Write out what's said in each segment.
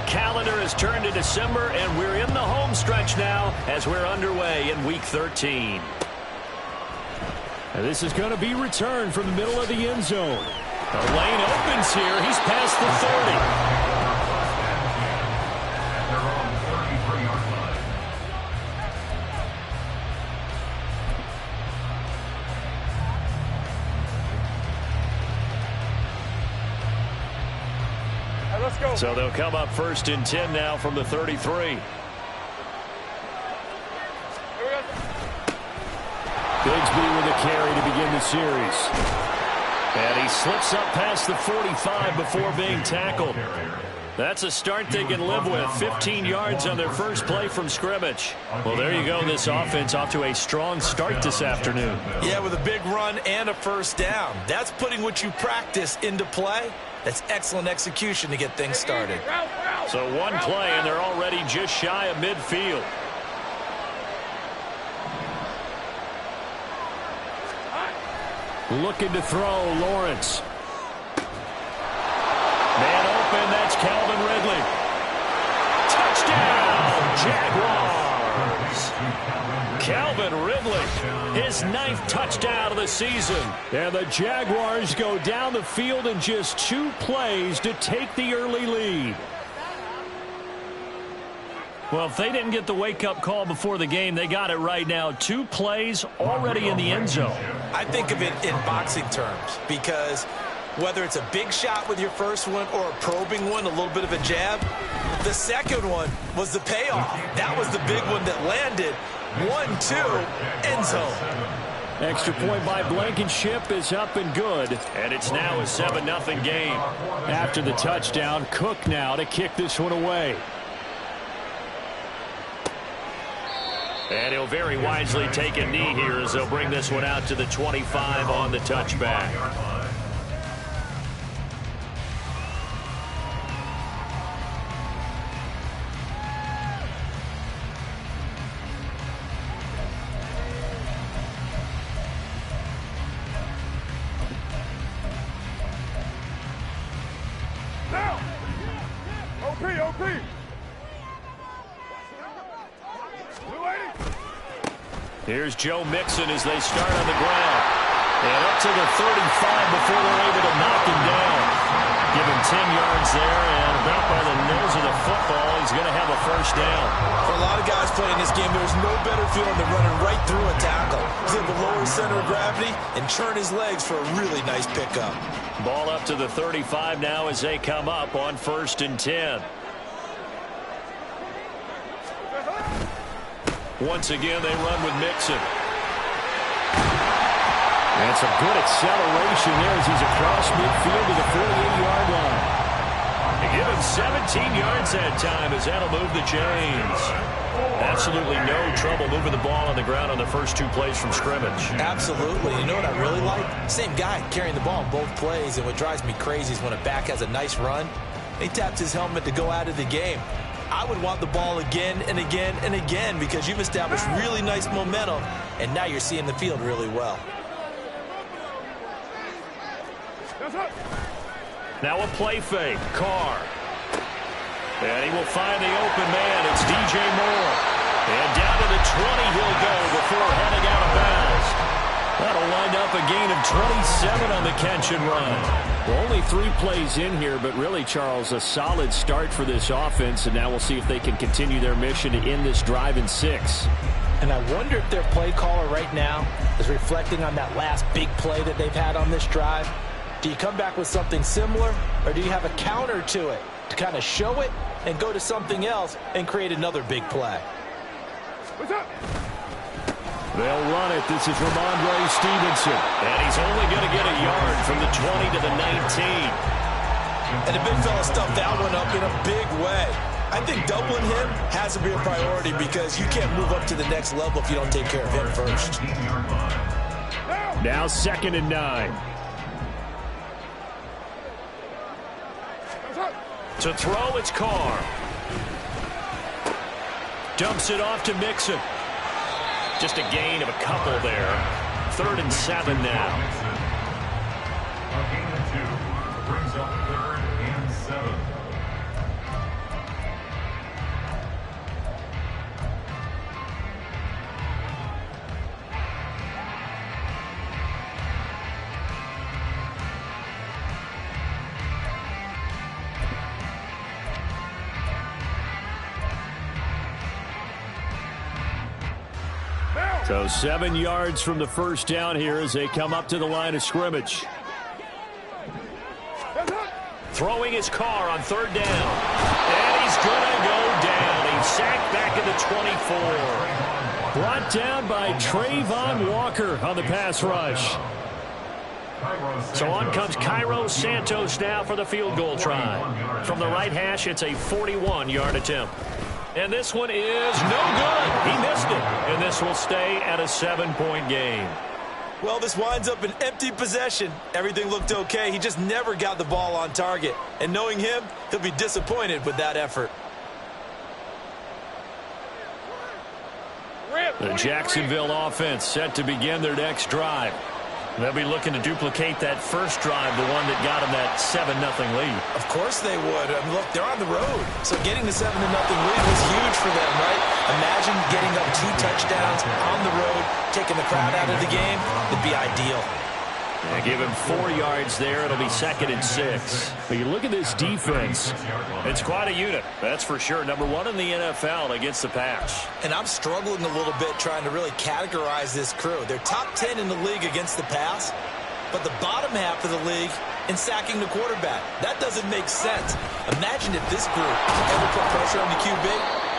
calendar has turned to December, and we're in the home stretch now as we're underway in Week 13. And this is going to be returned from the middle of the end zone. The lane opens here. He's past the 30. So they'll come up 1st and 10 now from the 33. Bigsby with a carry to begin the series. And he slips up past the 45 before being tackled. That's a start they can live with. 15 yards on their first play from scrimmage. Well, there you go. This offense off to a strong start this afternoon. Yeah, with a big run and a first down. That's putting what you practice into play. That's excellent execution to get things started. So one play, and they're already just shy of midfield. Looking to throw, Lawrence. Man open, that's Calvin Ridley. Touchdown, Jaguars. Calvin Ridley, his 9th touchdown of the season. And the Jaguars go down the field in just 2 plays to take the early lead. Well, if they didn't get the wake-up call before the game, they got it right now. 2 plays already in the end zone. I think of it in boxing terms because whether it's a big shot with your first one or a probing one, a little bit of a jab, the second one was the payoff. That was the big one that landed. 1-2, end zone. Extra point by Blankenship is up and good. And it's now a 7-0 game. After the touchdown, Cook now to kick this one away. And he'll very wisely take a knee here as they'll bring this one out to the 25 on the touchback. Here's Joe Mixon as they start on the ground. And up to the 35 before they're able to knock him down. Give him 10 yards there, and about by the nose of the football, he's going to have a first down. For a lot of guys playing this game, there's no better feeling than running right through a tackle. He's able to lower his center of gravity and churn his legs for a really nice pickup. Ball up to the 35 now as they come up on 1st and 10. Once again, they run with Mixon. And some good acceleration there as he's across midfield to the 48-yard line. They give him 17 yards that time as that'll move the chains. Absolutely no trouble moving the ball on the ground on the first 2 plays from scrimmage. Absolutely. You know what I really like? Same guy carrying the ball both plays, and what drives me crazy is when a back has a nice run, he taps his helmet to go out of the game. I would want the ball again and again and again because you've established really nice momentum, and now you're seeing the field really well. Now a play fake. Carr. And he will find the open man. It's DJ Moore. And down to the 20 he'll go before heading out of bounds. That'll wind up a gain of 27 on the catch and run. Well, only 3 plays in here, but really, Charles, a solid start for this offense, and now we'll see if they can continue their mission to end this drive in 6. And I wonder if their play caller right now is reflecting on that last big play that they've had on this drive. Do you come back with something similar, or do you have a counter to it to kind of show it and go to something else and create another big play? What's up? They'll run it. This is Ramondre Stevenson. And he's only going to get a yard from the 20 to the 19. And the big fella stuffed that one up in a big way. I think doubling him has to be a priority because you can't move up to the next level if you don't take care of him first. Now 2nd and 9. To throw, it's Carr. Dumps it off to Mixon. Just a gain of a couple there. 3rd and 7 now. So 7 yards from the first down here as they come up to the line of scrimmage. Throwing his car on third down. And he's going to go down. He's sacked back at the 24. Brought down by Trayvon Walker on the pass rush. So on comes Cairo Santos now for the field goal try. From the right hash, it's a 41-yard attempt. And this one is no good. He missed it. And this will stay at a 7-point game. Well, this winds up an empty possession. Everything looked okay. He just never got the ball on target. And knowing him, he'll be disappointed with that effort. The Jacksonville offense set to begin their next drive. They'll be looking to duplicate that first drive, the one that got them that 7-0 lead. Of course they would. I mean, look, they're on the road. So getting the 7-0 lead was huge for them, right? Imagine getting up 2 touchdowns on the road, taking the crowd out of the game. It'd be ideal. They give him 4 yards there. It'll be 2nd and 6. But you look at this defense. It's quite a unit, that's for sure. Number 1 in the NFL against the pass. And I'm struggling a little bit trying to really categorize this crew. They're top 10 in the league against the pass, but the bottom half of the league in sacking the quarterback. That doesn't make sense. Imagine if this group ever put pressure on the QB,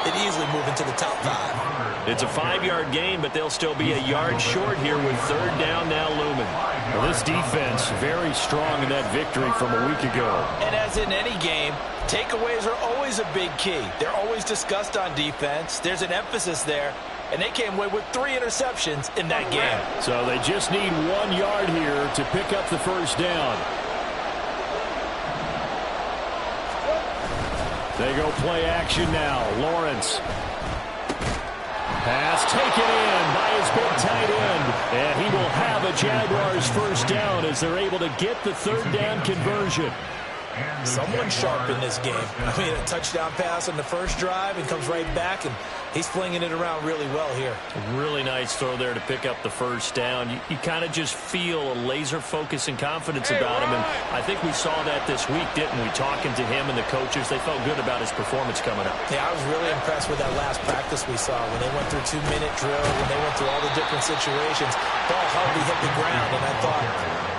they'd easily move into the top 5. It's a 5-yard gain, but they'll still be a yard short here with third down now looming. Well, this defense very strong in that victory from a week ago. And as in any game, takeaways are always a big key. They're always discussed on defense. There's an emphasis there. And they came away with 3 interceptions in that game. So they just need 1 yard here to pick up the first down. They go play action now. Lawrence. Pass taken in by his big tight end. And he will have a Jaguars first down as they're able to get the third down conversion. Someone sharp in this game. I mean, a touchdown pass on the first drive and comes right back, and he's flinging it around really well here. A really nice throw there to pick up the first down. You kind of just feel a laser focus and confidence about him, and I think we saw that this week, didn't we? Talking to him and the coaches, they felt good about his performance coming up. Yeah, I was really impressed with that last practice we saw when they went through 2-minute drill, when they went through all the different situations. Ball hardly hit the ground, and I thought,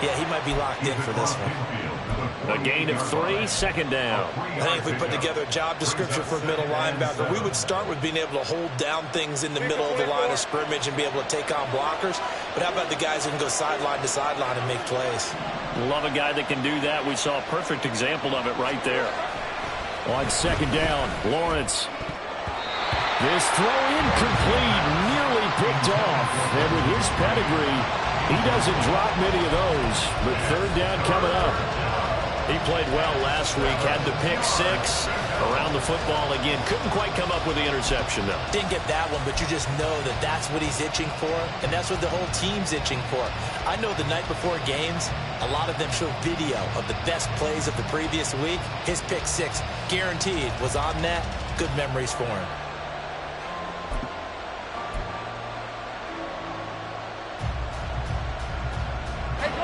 yeah, he might be locked in for this one. A gain of 3, second down. I think if we put together a job description for a middle linebacker, we would start with being able to hold down things in the middle of the line of scrimmage and be able to take on blockers. But how about the guys who can go sideline to sideline and make plays? Love a guy that can do that. We saw a perfect example of it right there. On second down, Lawrence. This throw incomplete, nearly picked off. And with his pedigree, he doesn't drop many of those. But third down coming up. He played well last week, had the pick 6 around the football again. Couldn't quite come up with the interception, though. Didn't get that one, but you just know that that's what he's itching for, and that's what the whole team's itching for. I know the night before games, a lot of them show video of the best plays of the previous week. His pick 6, guaranteed, was on that. Good memories for him.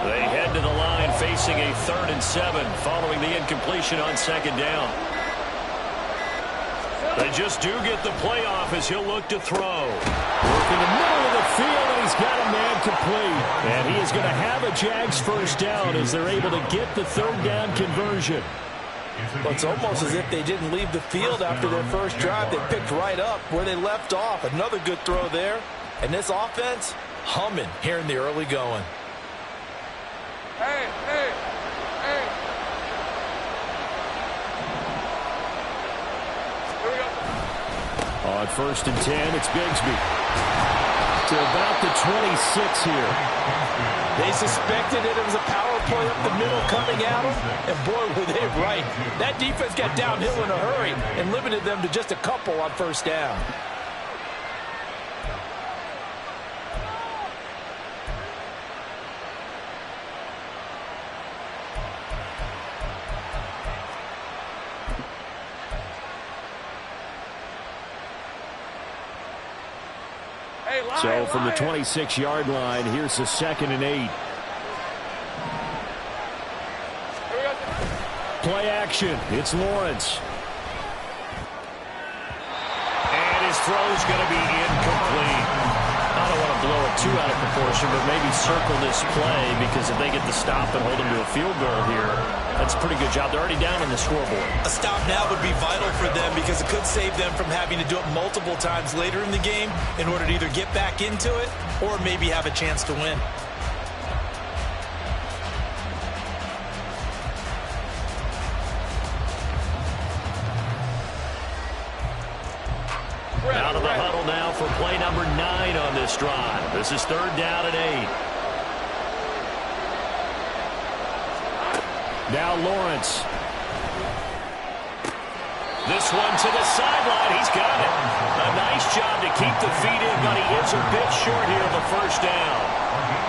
They head to the line facing a 3rd and 7 following the incompletion on second down. They just do get the playoff as he'll look to throw. Work in the middle of the field, and he's got a man complete. And he is going to have a Jags first down as they're able to get the third down conversion. Well, it's almost as if they didn't leave the field after their first drive. They picked right up where they left off. Another good throw there. And this offense, humming here in the early going. On 1st and 10, it's Bigsby. To about the 26 here. They suspected that it was a power play up the middle coming at them, and boy, were they right. That defense got downhill in a hurry and limited them to just a couple on first down. So from the 26-yard line, here's the 2nd and 8. Play action. It's Lawrence. And his throw's going to be incomplete. I don't want to too out of proportion, but maybe circle this play, because if they get the stop and hold them to a field goal here, that's a pretty good job. They're already down on the scoreboard. A stop now would be vital for them, because it could save them from having to do it multiple times later in the game in order to either get back into it or maybe have a chance to win. Out of the huddle now for play number 9 on this drive. This is 3rd down and 8. Now Lawrence. This one to the sideline. He's got it. A nice job to keep the feet in, but he is a bit short here of a first down.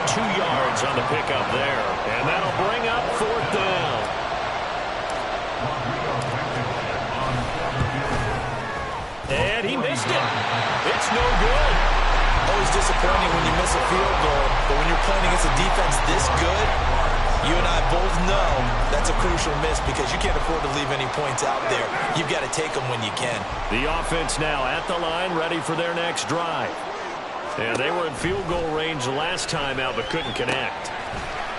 2 yards on the pickup there. And that'll bring up 4th down. And he missed it. It's no good. Always disappointing when you miss a field goal, but when you're playing against a defense this good, you and I both know that's a crucial miss, because you can't afford to leave any points out there. You've got to take them when you can. The offense now at the line, ready for their next drive. And they were in field goal range last time out, but couldn't connect.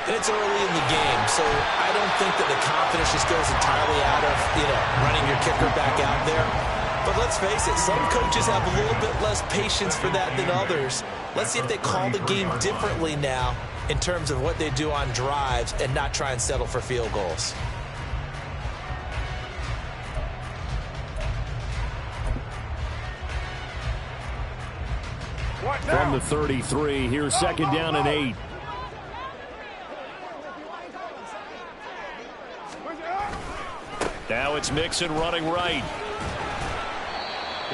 And it's early in the game, so I don't think that the confidence just goes entirely out of, running your kicker back out there. But let's face it, some coaches have a little bit less patience for that than others. Let's see if they call the game differently now in terms of what they do on drives and not try and settle for field goals. From the 33, here's 2nd down and 8. Now it's Mixon running right.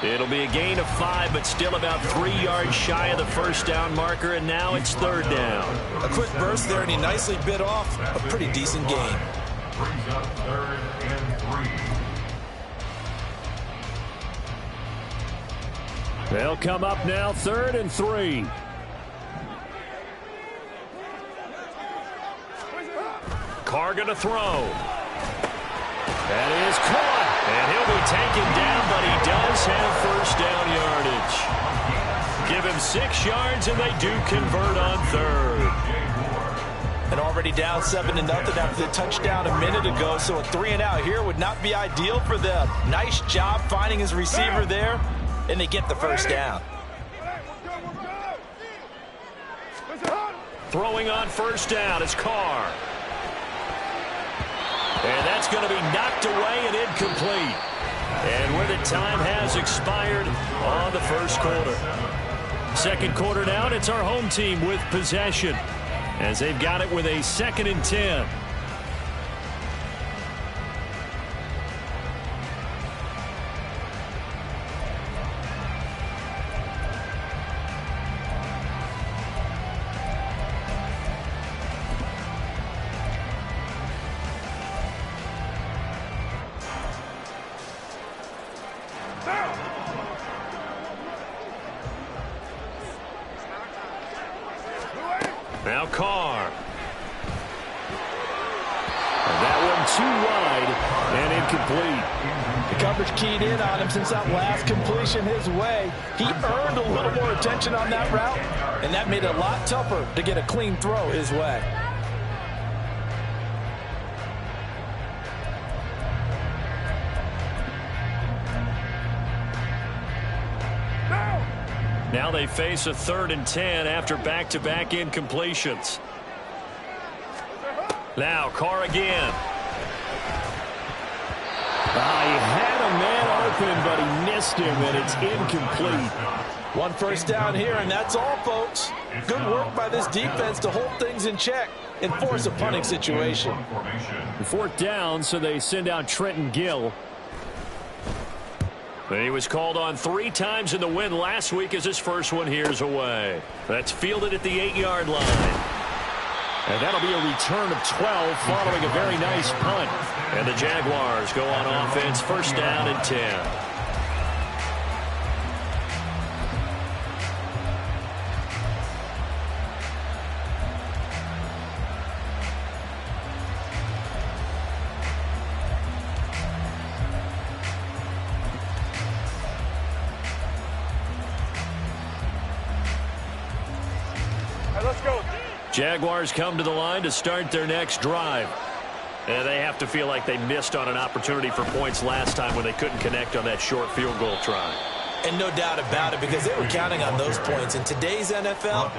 It'll be a gain of 5, but still about 3 yards shy of the first down marker, and now it's 3rd down. A quick burst there, and he nicely bit off a pretty decent gain. Brings up 3rd and 3. They'll come up now 3rd and 3. Carr going to throw. That is caught. And he'll be taken down, but he does have first down yardage. Give him 6 yards, and they do convert on 3rd. And already down 7-0 after the touchdown a minute ago, so a 3-and-out here would not be ideal for them. Nice job finding his receiver there, and they get the first down. Throwing on first down is Carr. And that's going to be knocked away and incomplete. And where the time has expired on the first quarter. 2nd quarter now, and it's our home team with possession, as they've got it with a 2nd and 10. Now Carr. And that one too wide and incomplete. The coverage keyed in on him since that last completion his way. He earned a little more attention on that route, and that made it a lot tougher to get a clean throw his way. Now they face a 3rd and 10 after back-to-back incompletions. Now Carr again. He had a man open, but he missed him, and it's incomplete. One first down here, and that's all, folks. Good work by this defense to hold things in check and force a punting situation. 4th down, so they send out Trenton Gill. He was called on 3 times in the win last week, as his first one here's away. That's fielded at the 8-yard line. And that'll be a return of 12 following a very nice punt. And the Jaguars go on offense, 1st down and 10. Jaguars come to the line to start their next drive. And they have to feel like they missed on an opportunity for points last time when they couldn't connect on that short field goal try. And no doubt about it, because they were counting on those points. In today's NFL,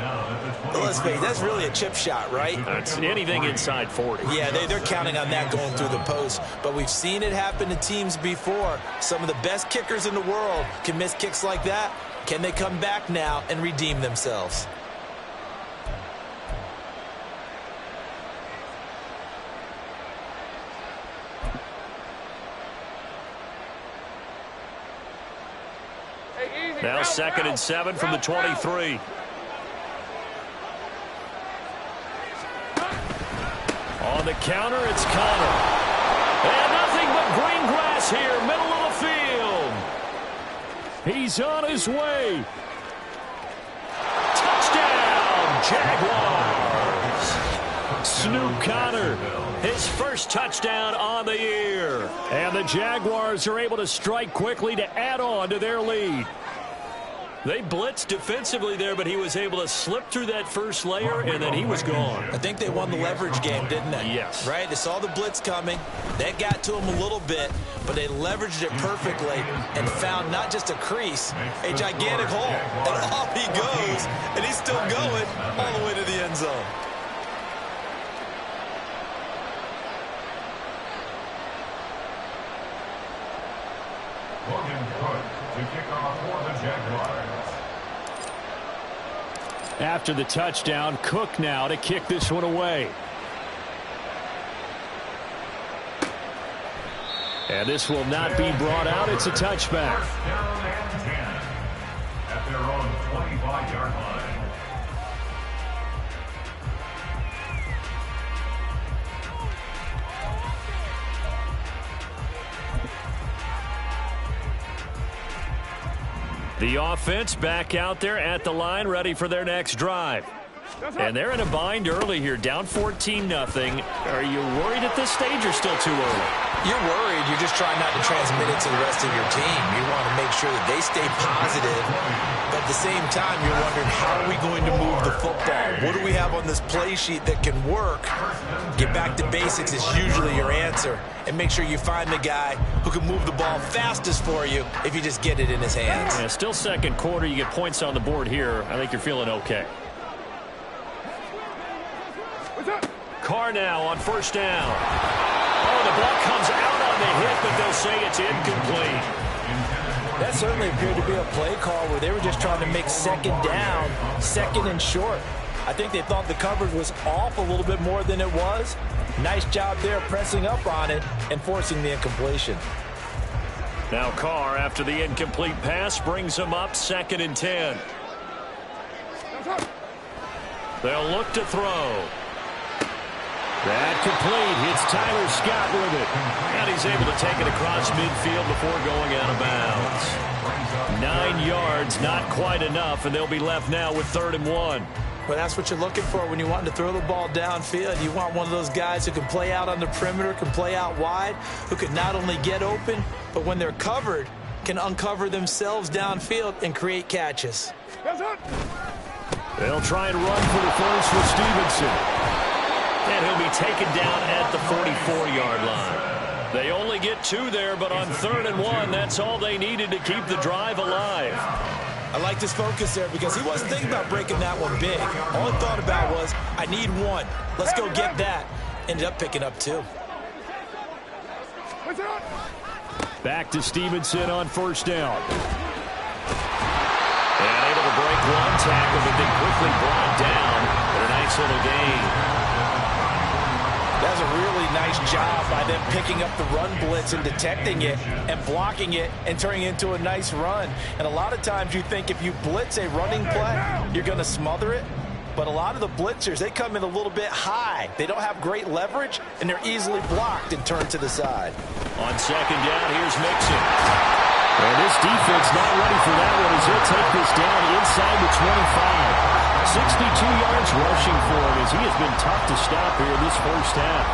let's face it, that's really a chip shot, right? It's anything inside 40. Yeah, they're counting on that going through the post. But we've seen it happen to teams before. Some of the best kickers in the world can miss kicks like that. Can they come back now and redeem themselves? Now 2nd and 7 from the 23. On the counter, it's Connor. And nothing but green grass here, middle of the field. He's on his way. Touchdown, Jaguars. Snoop Connor. His first touchdown on the year. And the Jaguars are able to strike quickly to add on to their lead. They blitzed defensively there, but he was able to slip through that first layer, and then he was gone. I think they won the leverage game, didn't they? Yes. Right? They saw the blitz coming. That got to him a little bit, but they leveraged it perfectly and found not just a crease, a gigantic hole. And off he goes, and he's still going all the way to the end zone. To kick off for the Jaguars. After the touchdown, Cook now to kick this one away. And this will not be brought out. It's a touchback. First down and 10 at their own 25-yard line. The offense back out there at the line, ready for their next drive. And they're in a bind early here, down 14-0. Are you worried at this stage or still too early? You're worried. You're just trying not to transmit it to the rest of your team. You want to make sure that they stay positive. But at the same time, you're wondering, how are we going to move the football? What do we have on this play sheet that can work? Get back to basics is usually your answer. And make sure you find the guy who can move the ball fastest for you if you just get it in his hands. Yeah, still second quarter. You get points on the board here. I think you're feeling okay. Carr now on first down. Oh, the ball comes out on the hit, but they'll say it's incomplete. That certainly appeared to be a play call where they were just trying to make second down, second and short. I think they thought the coverage was off a little bit more than it was. Nice job there pressing up on it and forcing the incompletion. Now Carr, after the incomplete pass, brings him up 2nd and 10. They'll look to throw. That complete. Hits Tyler Scott with it. And he's able to take it across midfield before going out of bounds. 9 yards, not quite enough, and they'll be left now with 3rd and 1. Well, that's what you're looking for when you want to throw the ball downfield. You want one of those guys who can play out on the perimeter, can play out wide, who can not only get open, but when they're covered, can uncover themselves downfield and create catches. They'll try and run for the first with Stevenson. And he'll be taken down at the 44-yard line. They only get 2 there, but on 3rd and 1, that's all they needed to keep the drive alive. I liked his focus there because he wasn't thinking about breaking that one big. All he thought about was, I need 1. Let's go get that. Ended up picking up 2. Back to Stevenson on first down. And able to break one tackle, but then quickly brought down. But a nice little gain. That was a really nice job by them picking up the run blitz and detecting it and blocking it and turning it into a nice run. And a lot of times you think if you blitz a running play, you're going to smother it. But a lot of the blitzers, they come in a little bit high. They don't have great leverage, and they're easily blocked and turned to the side. On 2nd down, here's Mixon. And this defense not ready for that one as he'll take this down inside the 25. 62 yards rushing for him as he has been tough to stop here this first half.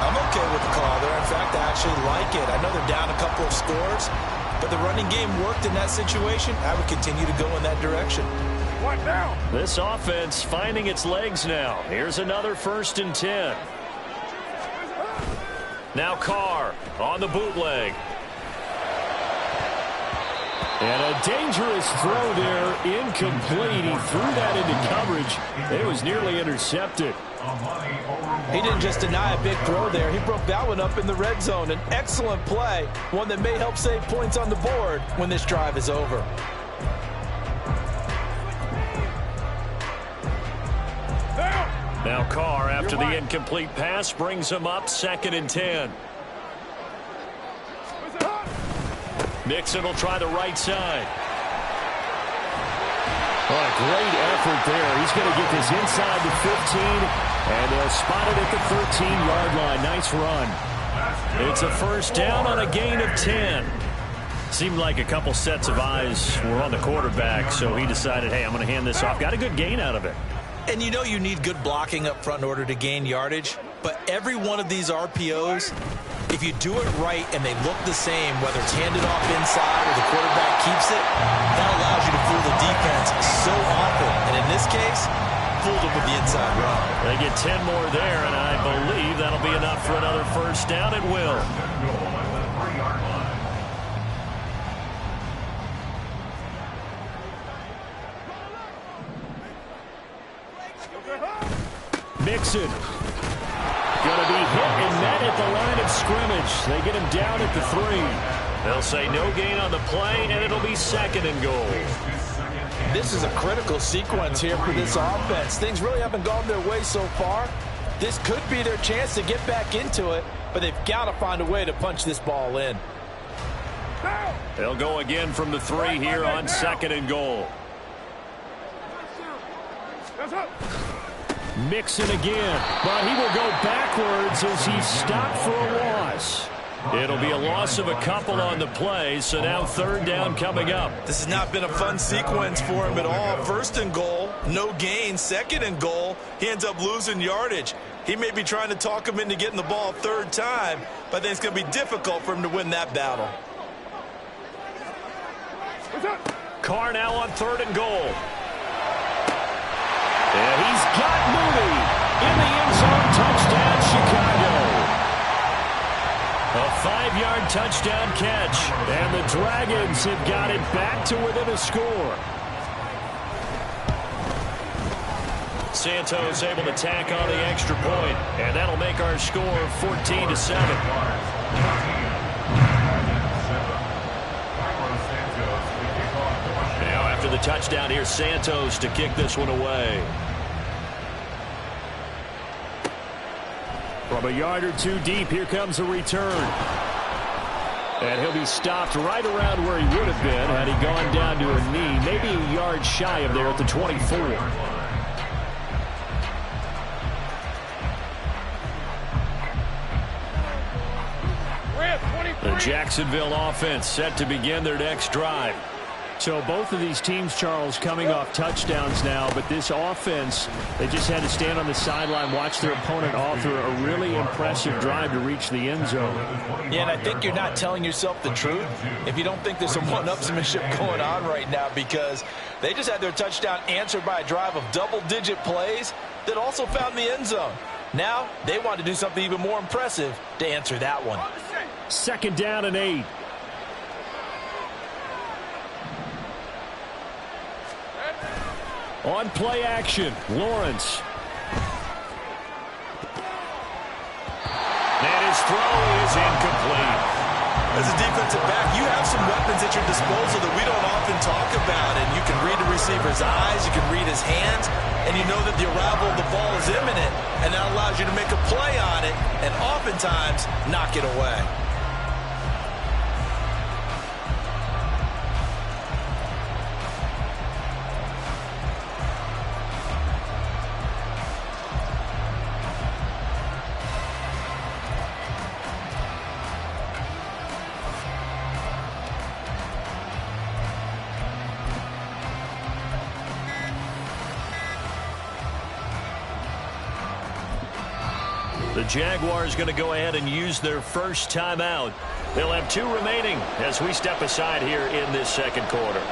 I'm okay with the call there. In fact, I actually like it. I know they're down a couple of scores, but the running game worked in that situation. I would continue to go in that direction. This offense finding its legs now. Here's another 1st and 10. Now Carr on the bootleg. And a dangerous throw there, incomplete. He threw that into coverage. It was nearly intercepted. He didn't just deny a big throw there. He broke that one up in the red zone. An excellent play, one that may help save points on the board when this drive is over. Now Carr, after the incomplete pass, brings him up 2nd and 10. Nixon will try the right side. Oh, a great effort there. He's going to get this inside the 15, and they'll spot it at the 13-yard line. Nice run. It's a 1st down on a gain of 10. Seemed like a couple sets of eyes were on the quarterback, so he decided, hey, I'm going to hand this off. Got a good gain out of it. And you know you need good blocking up front in order to gain yardage, but every one of these RPOs, if you do it right and they look the same, whether it's handed off inside or the quarterback keeps it, that allows you to fool the defense so often. And in this case, fooled them with the inside run. They get 10 more there, and I believe that'll be enough for another 1st down. It will. Mixon. Going to be hit and met at the line of scrimmage. They get him down at the 3. They'll say no gain on the play, and it'll be 2nd and goal. This is a critical sequence here for this offense. Things really haven't gone their way so far. This could be their chance to get back into it, but they've got to find a way to punch this ball in. They'll go again from the 3 here on 2nd and goal. Mixon again, but he will go backwards as he's stopped for a loss. It'll be a loss of a couple on the play, so now 3rd down coming up. This has not been a fun sequence for him at all. 1st and goal, no gain. 2nd and goal, he ends up losing yardage. He may be trying to talk him into getting the ball a 3rd time, but I think it's going to be difficult for him to win that battle. Carr now on 3rd and goal. And he's got Mooney in the end zone. Touchdown, Chicago. A 5-yard touchdown catch. And the Dragons have got it back to within a score. Santos able to tack on the extra point, and that'll make our score 14-7. Now after the touchdown, here's Santos to kick this one away. From a yard or 2 deep, here comes a return. And he'll be stopped right around where he would have been had he gone down to a knee, maybe a yard shy of there at the 24. The Jacksonville offense set to begin their next drive. So both of these teams, Charles, coming off touchdowns now, but this offense, they just had to stand on the sideline, watch their opponent author a really impressive drive to reach the end zone. Yeah, and I think you're not telling yourself the truth if you don't think there's some one-upsmanship going on right now, because they just had their touchdown answered by a drive of double-digit plays that also found the end zone. Now they want to do something even more impressive to answer that one. 2nd down and 8. On play action, Lawrence. And his throw is incomplete. As a defensive back, you have some weapons at your disposal that we don't often talk about. And you can read the receiver's eyes, you can read his hands, and you know that the arrival of the ball is imminent. And that allows you to make a play on it and oftentimes knock it away. The Jaguars going to go ahead and use their first timeout. They'll have 2 remaining as we step aside here in this 2nd quarter.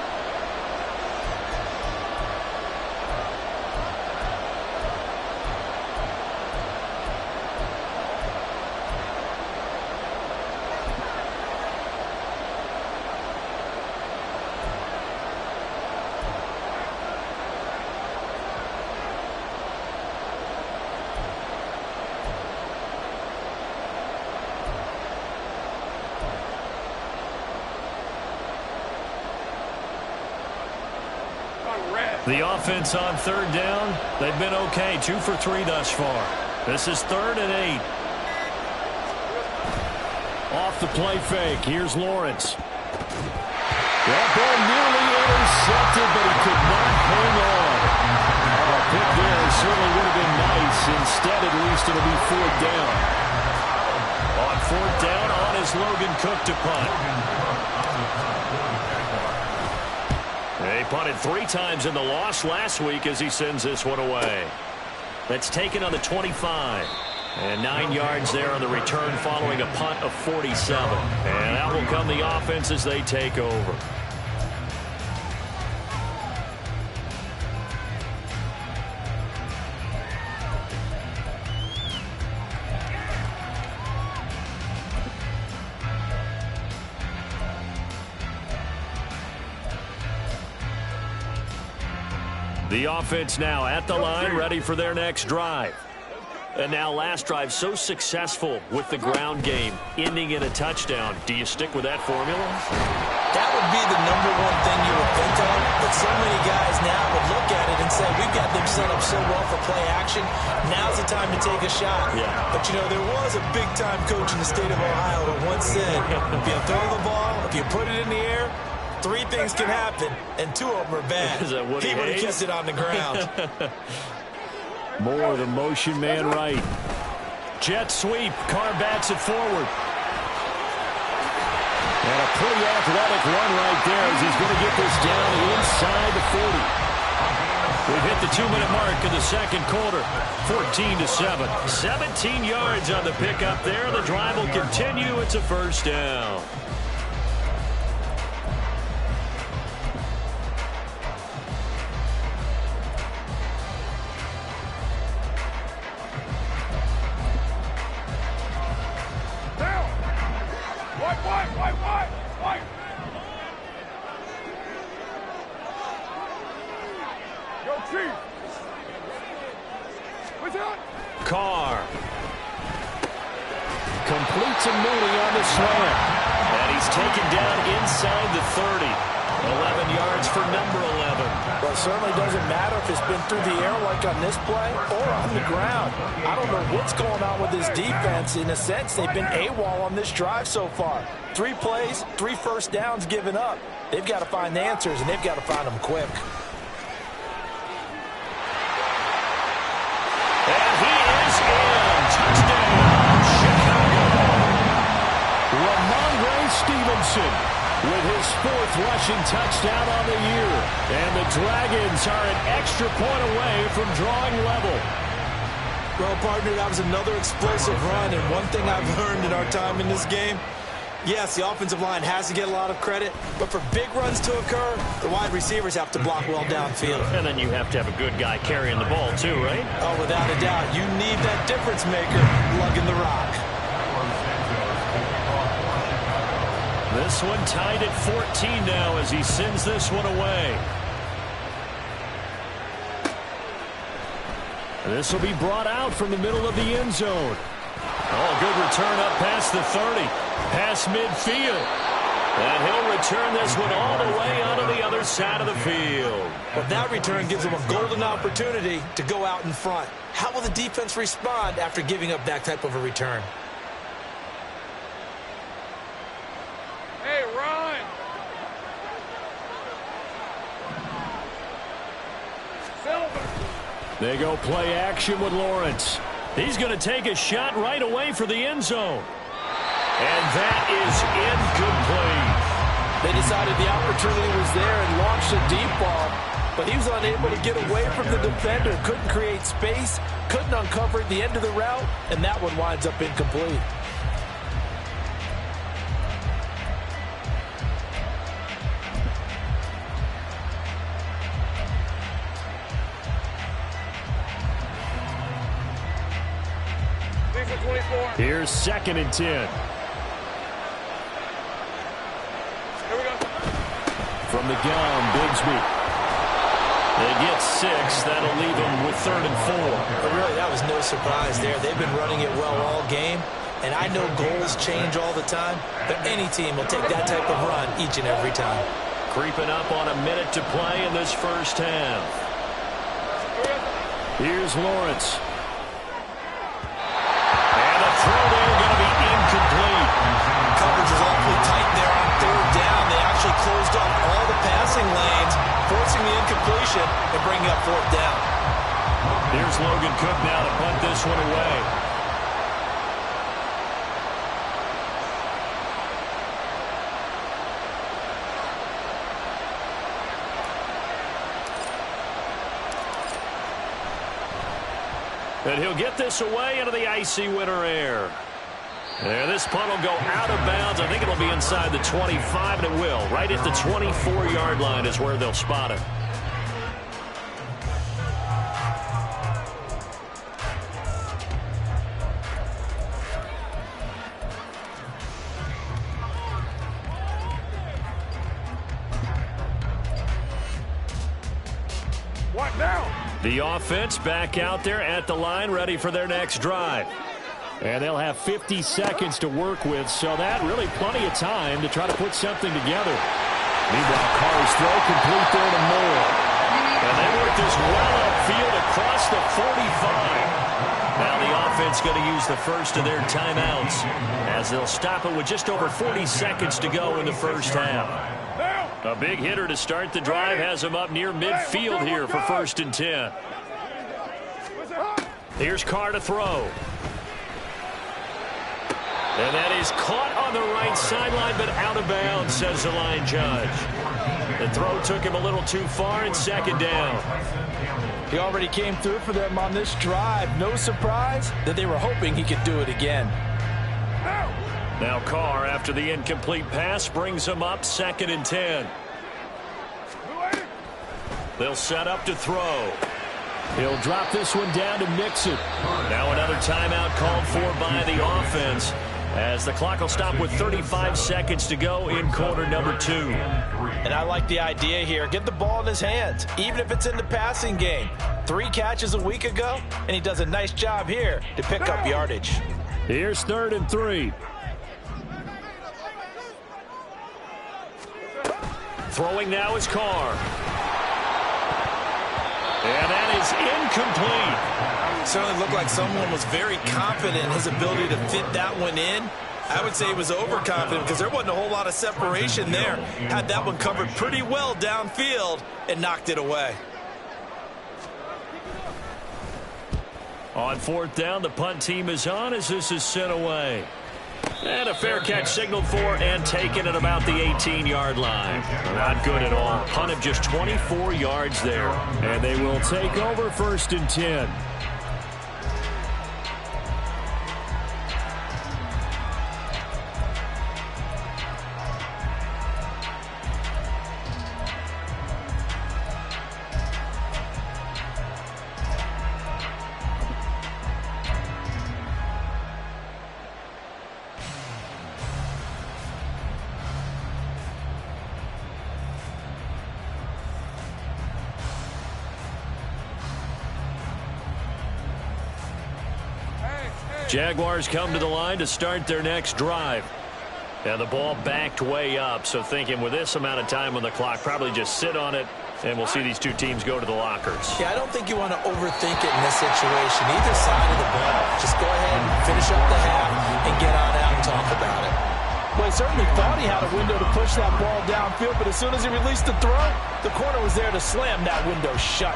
The offense on third down, they've been okay. 2 for 3 thus far. This is 3rd and 8. Off the play fake. Here's Lawrence. That ball nearly intercepted, but he could not hang on. A pick there certainly would have been nice. Instead, at least it'll be 4th down. On 4th down, on is Logan Cook to punt. They punted 3 times in the loss last week as he sends this one away. That's taken on the 25. And 9 yards there on the return following a punt of 47. And out will come the offense as they take over. The offense now at the line, ready for their next drive. And now last drive so successful with the ground game, ending in a touchdown. Do you stick with that formula? That would be the #1 thing you would think of, but so many guys now would look at it and say, we've got them set up so well for play action, now's the time to take a shot. Yeah. But, you know, there was a big-time coach in the state of Ohio who once said, if you throw the ball, if you put it in the air, 3 things can happen, and 2 of them are bad. Is that what he would have kept it on the ground. More of the motion man right. Jet sweep. Carr bats it forward. And a pretty athletic run right there as he's going to get this down inside the 40. We've hit the 2-minute mark of the second quarter. 14-7. 17 yards on the pickup there. The drive will continue. It's a 1st down. Carr Completes a Mooney on the slant. and he's taken down inside the 30. 11 yards for number 11. Well, it certainly doesn't matter if it's been through the air like on this play or on the ground. I don't know what's going on with this defense. In a sense, they've been AWOL on this drive so far. 3 plays, 3 first downs given up. They've got to find the answers, and they've got to find them quick. And he is in. Touchdown, Chicago. Ramondre Stevenson with his 4th rushing touchdown on the year. And the Dragons are an extra point away from drawing level. Well, partner, that was another explosive run, and one thing I've learned in our time in this game, yes, the offensive line has to get a lot of credit, but for big runs to occur, the wide receivers have to block well downfield. And then you have to have a good guy carrying the ball too, right? Oh, without a doubt. You need that difference maker lugging the rock. This one tied at 14 now as he sends this one away. This will be brought out from the middle of the end zone. Oh, good return up past the 30. Past midfield. And he'll return this one all the way onto the other side of the field. But that return gives them a golden opportunity to go out in front. How will the defense respond after giving up that type of a return? Hey, run! Silver! They go play action with Lawrence. He's going to take a shot right away for the end zone. And that is incomplete. They decided the opportunity was there and launched a deep ball, but he was unable to get away from the defender, couldn't create space, couldn't uncover the end of the route, and that one winds up incomplete. Here's 2nd and 10. Here we go. From the gun, Bigsby. They get 6. That'll leave them with 3rd and 4. But really, that was no surprise there. They've been running it well all game. And I know goals change all the time, but any team will take that type of run each and every time. Creeping up on a minute to play in this first half. Here's Lawrence. And the throw there going to be incomplete. Coverage is awfully tight there on third down. They actually closed off all the passing lanes, forcing the incompletion and bringing up fourth down. Here's Logan Cook now to punt this one away. And he'll get this away into the icy winter air. And this punt will go out of bounds. I think it'll be inside the 25, and it will. Right at the 24-yard line is where they'll spot it. What now? The offense back out there at the line, ready for their next drive. And they'll have 50 seconds to work with, so that really plenty of time to try to put something together. Meanwhile, Carr's throw complete there to Moore. And they work this well upfield across the 45. Now the offense going to use the first of their timeouts as they'll stop it with just over 40 seconds to go in the first half. A big hitter to start the drive has him up near midfield here for 1st and 10. Here's Carr to throw. And that is caught on the right sideline, but out of bounds, says the line judge. The throw took him a little too far, and 2nd down. He already came through for them on this drive. No surprise that they were hoping he could do it again. Now Carr, after the incomplete pass, brings him up 2nd and 10. They'll set up to throw. He'll drop this one down to Mixon. Now another timeout called for by the offense as the clock will stop with 35 seconds to go in quarter number 2. And I like the idea here. Get the ball in his hands, even if it's in the passing game. 3 catches a week ago, and he does a nice job here to pick up yardage. Here's 3rd and 3. Throwing now is Carr. And that is incomplete. Certainly looked like someone was very confident in his ability to fit that one in. I would say he was overconfident because there wasn't a whole lot of separation there. Had that one covered pretty well downfield and knocked it away. On 4th down, the punt team is on as this is sent away. And a fair catch signaled for and taken at about the 18-yard line. Not good at all. Punt of just 24 yards there. And they will take over 1st and 10. Jaguars come to the line to start their next drive. And the ball backed way up, so thinking with this amount of time on the clock, probably just sit on it, and we'll see these two teams go to the lockers. Yeah, I don't think you want to overthink it in this situation. Either side of the ball. Just go ahead and finish up the half and get on out and talk about it. Well, he certainly thought he had a window to push that ball downfield, but as soon as he released the throw, the corner was there to slam that window shut.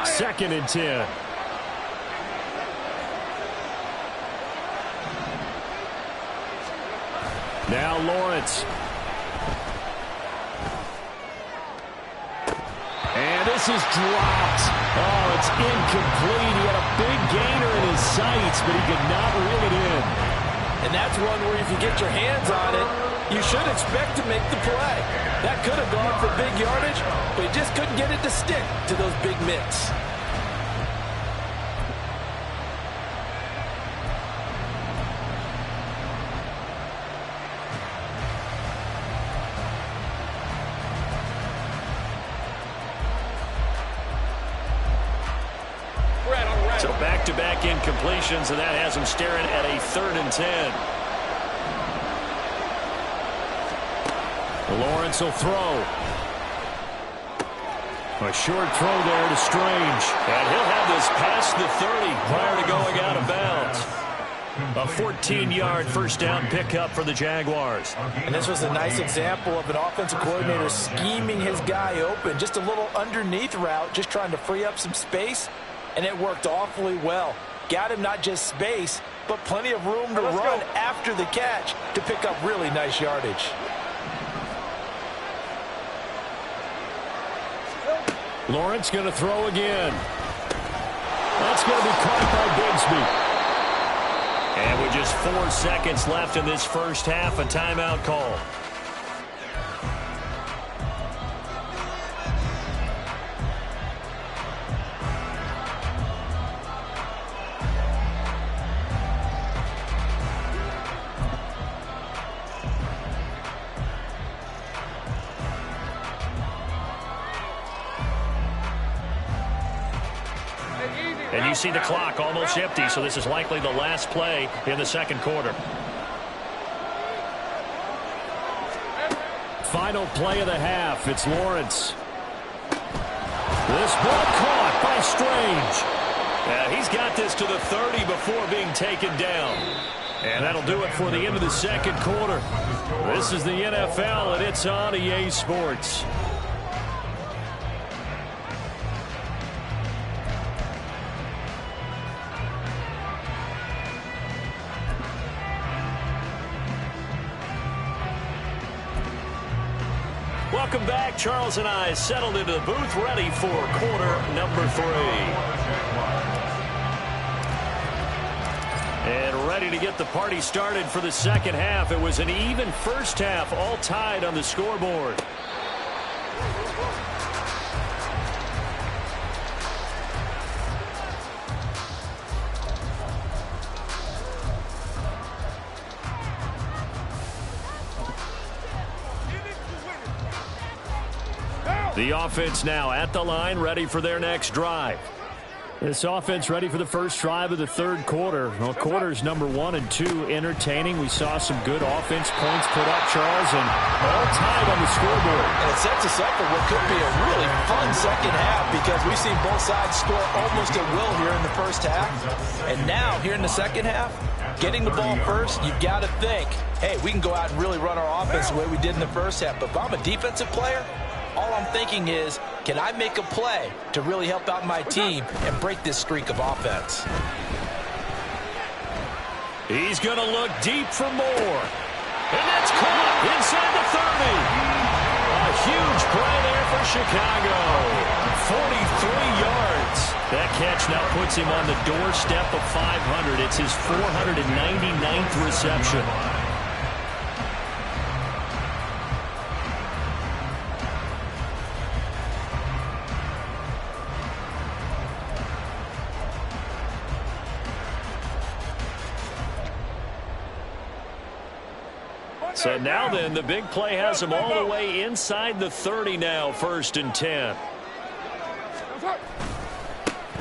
Second and 10. Now Lawrence. And this is dropped. Oh, it's incomplete. He had a big gainer in his sights, but he could not reel it in. And that's one where if you get your hands on it, you should expect to make the play. That could have gone for big yardage, but he just couldn't get it to stick to those big mitts. Back-to-back incompletions, and that has him staring at a 3rd and 10. Lawrence will throw. A short throw there to Strange. And he'll have this past the 30 prior to going out of bounds. A 14-yard first down pickup for the Jaguars. And this was a nice example of an offensive coordinator scheming his guy open. Just a little underneath route, just trying to free up some space. And it worked awfully well. Got him not just space, but plenty of room to run after the catch to pick up really nice yardage. Lawrence going to throw again. That's going to be caught by Bigsby. And with just 4 seconds left in this first half, a timeout call. And you see the clock almost empty, so this is likely the last play in the second quarter. Final play of the half. It's Lawrence. This ball caught by Strange. He's got this to the 30 before being taken down. And that'll do it for the end of the second quarter. This is the NFL, and it's on EA Sports. Welcome back. Charles and I settled into the booth, ready for quarter number 3. And ready to get the party started for the second half. It was an even first half, all tied on the scoreboard. The offense now at the line, ready for their next drive. This offense ready for the first drive of the third quarter. Well, quarters number 1 and 2 entertaining. We saw some good offense points put up, Charles, and all tied on the scoreboard. And it sets us up for what could be a really fun second half because we've seen both sides score almost at will here in the first half. And now, here in the second half, getting the ball first, you've got to think, hey, we can go out and really run our offense the way we did in the first half. But if I'm a defensive player, all I'm thinking is, can I make a play to really help out my team and break this streak of offense? He's going to look deep for more. And that's caught inside the 30. A huge play there for Chicago. 43 yards. That catch now puts him on the doorstep of 500. It's his 499th reception. So now then, the big play has them all the way inside the 30 now, 1st and 10.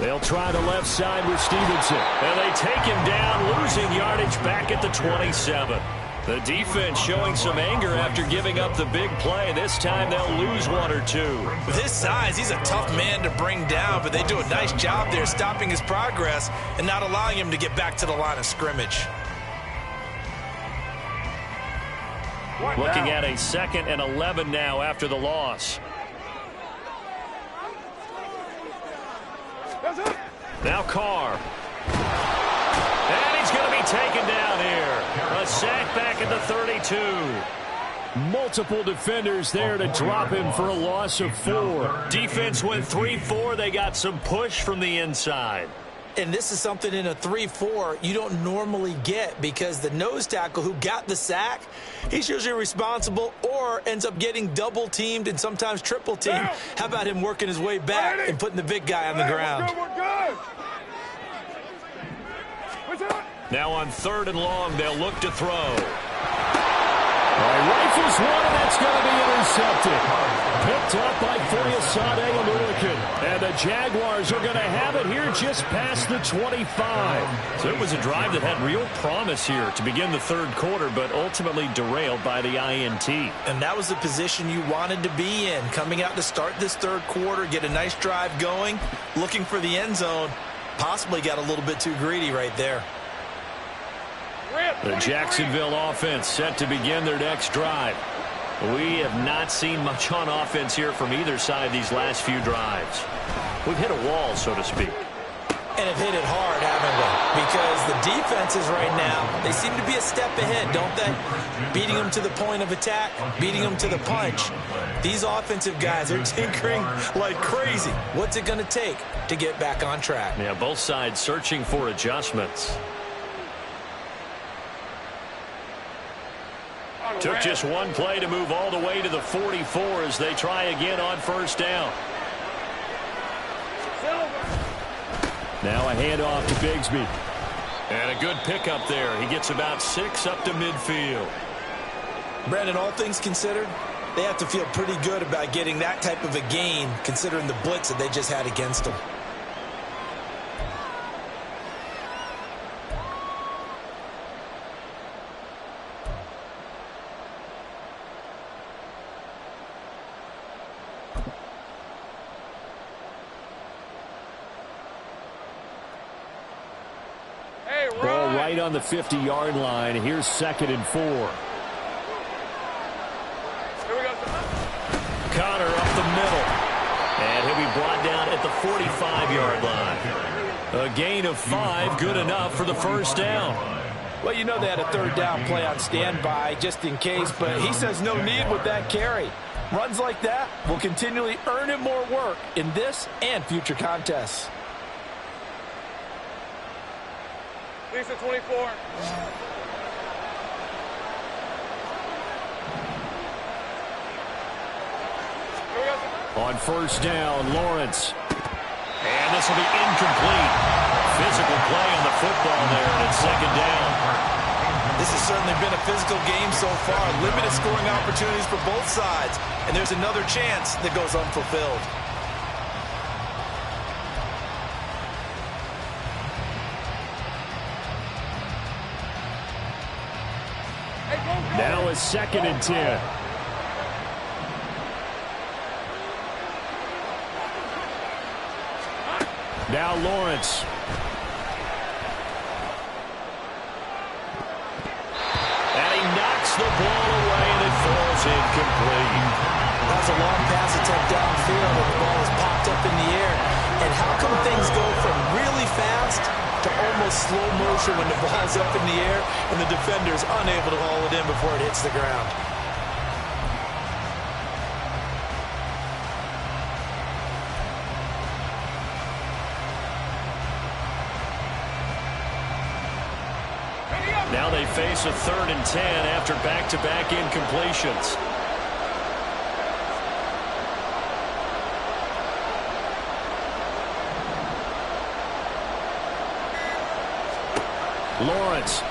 They'll try the left side with Stevenson. And they take him down, losing yardage back at the 27. The defense showing some anger after giving up the big play. This time they'll lose 1 or 2. With his size, he's a tough man to bring down, but they do a nice job there stopping his progress and not allowing him to get back to the line of scrimmage. Looking at a 2nd and 11 now after the loss. Now Carr. And he's going to be taken down here. A sack back at the 32. Multiple defenders there to drop him for a loss of 4. Defense went 3-4. They got some push from the inside. And this is something in a 3-4 you don't normally get because the nose tackle who got the sack, he's usually responsible or ends up getting double teamed and sometimes triple teamed. How about him working his way back and putting the big guy on the ground? Now on 3rd and long, they'll look to throw. Rifles one, and that's going to be intercepted. Picked up by Furiasade American. And the Jaguars are going to have it here just past the 25. So it was a drive that had real promise here to begin the third quarter, but ultimately derailed by the INT. And that was the position you wanted to be in, coming out to start this third quarter, get a nice drive going, looking for the end zone. Possibly got a little bit too greedy right there. The Jacksonville offense set to begin their next drive. We have not seen much on offense here from either side these last few drives. We've hit a wall, so to speak. And have hit it hard, haven't we? Because the defenses right now, they seem to be a step ahead, don't they? Beating them to the point of attack, beating them to the punch. These offensive guys are tinkering like crazy. What's it going to take to get back on track? Yeah, both sides searching for adjustments. Took just one play to move all the way to the 44 as they try again on first down. Now a handoff to Bigsby. And a good pickup there. He gets about 6 up to midfield. Brandon, all things considered, they have to feel pretty good about getting that type of a gain considering the blitz that they just had against them. Ball right on the 50-yard line. Here's 2nd and 4. Connor up the middle. And he'll be brought down at the 45-yard line. A gain of 5, good enough for the first down. Well, you know they had a third down play on standby just in case, but he says no need with that carry. Runs like that will continually earn him more work in this and future contests. Lisa 24. On first down, Lawrence. And this will be incomplete. Physical play on the football there, and it's 2nd down. This has certainly been a physical game so far. Limited scoring opportunities for both sides. And there's another chance that goes unfulfilled. Now a 2nd and 10. Now Lawrence. And he knocks the ball away, and it falls incomplete. That was a long pass attempt downfield, and the ball is popped up in the air. And how come things go from really fast to almost slow motion when the ball's up in the air and the defender's unable to haul it in before it hits the ground? Now they face a 3rd and 10 after back-to-back incompletions. Lawrence.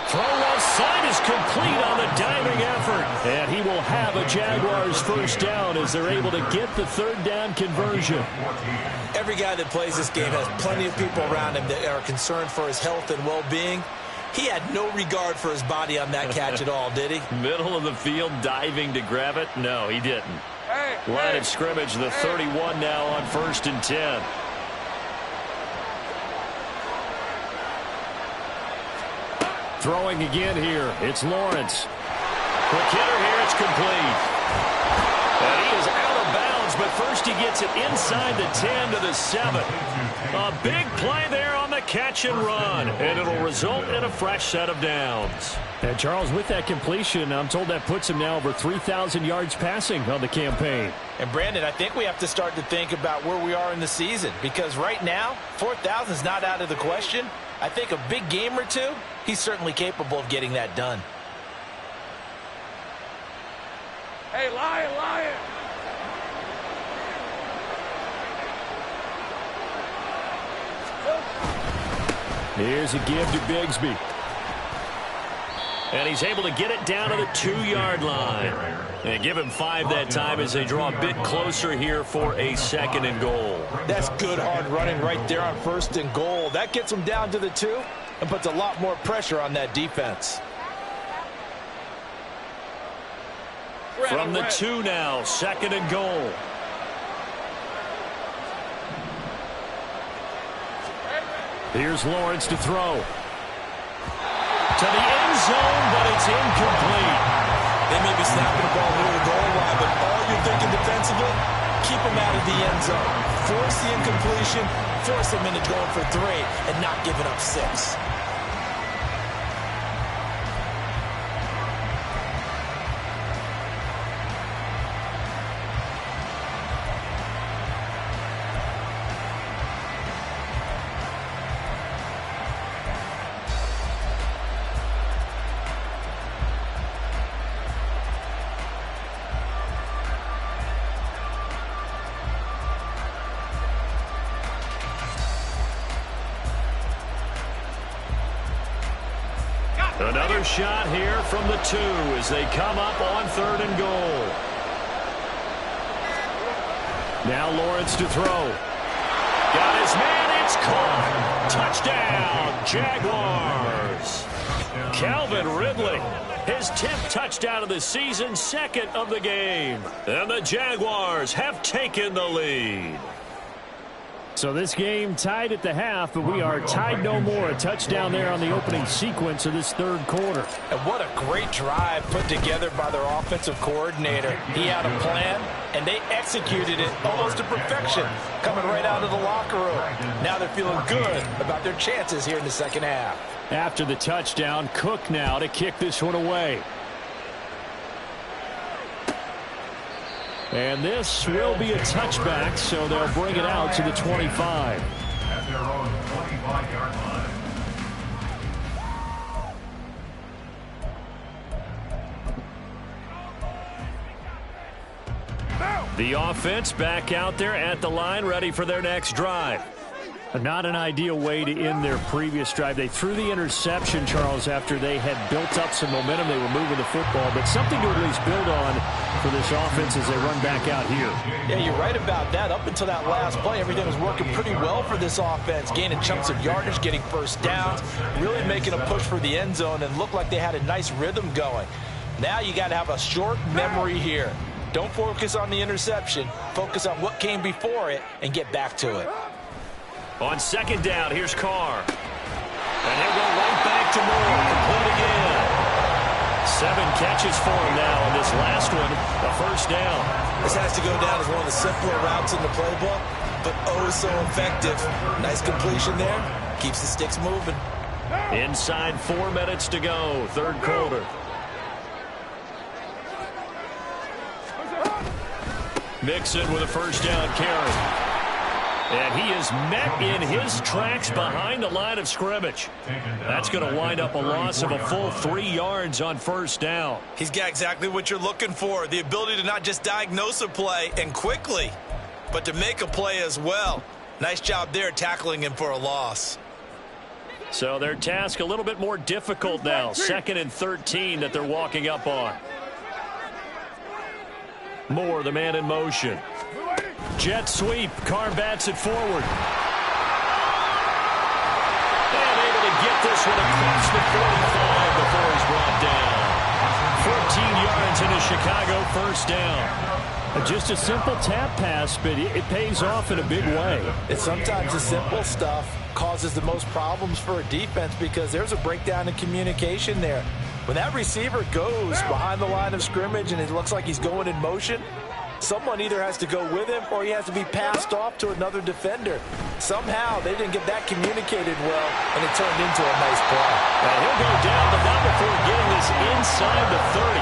Throw left side is complete on the diving effort. And he will have a Jaguars first down as they're able to get the 3rd down conversion. Every guy that plays this game has plenty of people around him that are concerned for his health and well-being. He had no regard for his body on that catch at all, did he? Middle of the field, diving to grab it? No, he didn't. Line of scrimmage, the 31 now on 1st and 10. Throwing again here. It's Lawrence. Quick hitter here. It's complete. And he is out of bounds, but first he gets it inside the 10 to the 7. A big play there on the catch and run, and it'll result in a fresh set of downs. And Charles, with that completion, I'm told that puts him now over 3,000 yards passing on the campaign. And Brandon, I think we have to start to think about where we are in the season, because right now, 4,000 is not out of the question. I think a big game or two, he's certainly capable of getting that done. Hey, Lion, Lion. Here's a give to Bigsby. And he's able to get it down to the 2-yard line. And give him 5 that time as they draw a bit closer here for a 2nd and goal. That's good hard running right there on 1st and goal. That gets them down to the 2 and puts a lot more pressure on that defense. From the 2 now, 2nd and goal. Here's Lawrence to throw. To the end zone, but it's incomplete. They may be snapping the ball near the goal line, but all you're thinking defensively, keep them out of the end zone. Force the incompletion, force them into going for 3, and not giving up 6. Another shot here from the 2 as they come up on 3rd and goal. Now Lawrence to throw. Got his man, it's caught. Touchdown, Jaguars. Calvin Ridley, his 10th touchdown of the season, 2nd of the game. And the Jaguars have taken the lead. So this game tied at the half, but we are tied no more. A touchdown there on the opening sequence of this 3rd quarter. And what a great drive put together by their offensive coordinator. He had a plan, and they executed it almost to perfection, coming right out of the locker room. Now they're feeling good about their chances here in the 2nd half. After the touchdown, Cook now to kick this one away. And this will be a touchback, so they'll bring it out to the 25. At their own 25-yard line. The offense back out there at the line, ready for their next drive. Not an ideal way to end their previous drive. They threw the interception, Charles, after they had built up some momentum. They were moving the football, but something to at least build on for this offense as they run back out here. Yeah, you're right about that. Up until that last play, everything was working pretty well for this offense, gaining chunks of yardage, getting first downs, really making a push for the end zone, and looked like they had a nice rhythm going. Now you got to have a short memory here. Don't focus on the interception. Focus on what came before it and get back to it. On 2nd down, here's Carr. And he'll go right back to Moore. Complete again. 7 catches for him now on this last one, a first down. This has to go down as one of the simpler routes in the playbook, but oh so effective. Nice completion there. Keeps the sticks moving. Inside 4 minutes to go, 3rd quarter. Mixon with a first down carry. And he is met in his tracks behind the line of scrimmage. That's going to wind up a loss of a full 3 yards on first down. He's got exactly what you're looking for, the ability to not just diagnose a play and quickly, but to make a play as well. Nice job there tackling him for a loss. So their task a little bit more difficult now. 2nd and 13 that they're walking up on. Moore, the man in motion. Jet sweep. Carr bats it forward. And able to get this one across the 45 before he's brought down. 14 yards in a Chicago first down. Just a simple tap pass, but it pays off in a big way. It's sometimes the simple stuff causes the most problems for a defense because there's a breakdown in communication there. When that receiver goes behind the line of scrimmage and it looks like he's going in motion, someone either has to go with him or he has to be passed off to another defender. Somehow they didn't get that communicated well, and it turned into a nice play. And he'll go down, but not before getting this inside the 30.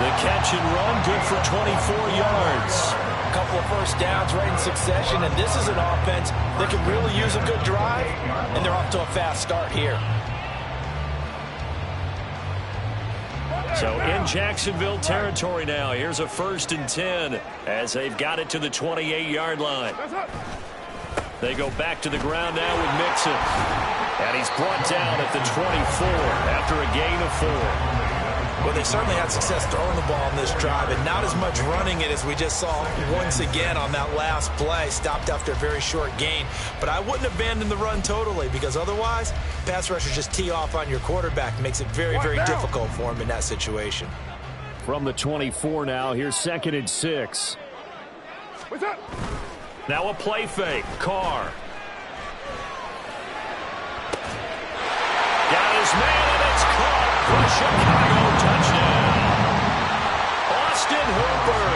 The catch and run, good for 24 yards. A couple of first downs right in succession, and this is an offense that can really use a good drive, and they're off to a fast start here. So in Jacksonville territory now, here's a 1st and 10 as they've got it to the 28-yard line. They go back to the ground now with Mixon. And he's brought down at the 24 after a gain of 4. Well, they certainly had success throwing the ball on this drive, and not as much running it as we just saw once again on that last play. Stopped after a very short gain. But I wouldn't abandon the run totally, because otherwise, pass rushers just tee off on your quarterback. Makes it very, very difficult for him in that situation. From the 24 now, here's 2nd and 6. What's up? Now a play fake. Carr. Got his man, and it's caught for Chicago. Touchdown. Austin Hooper.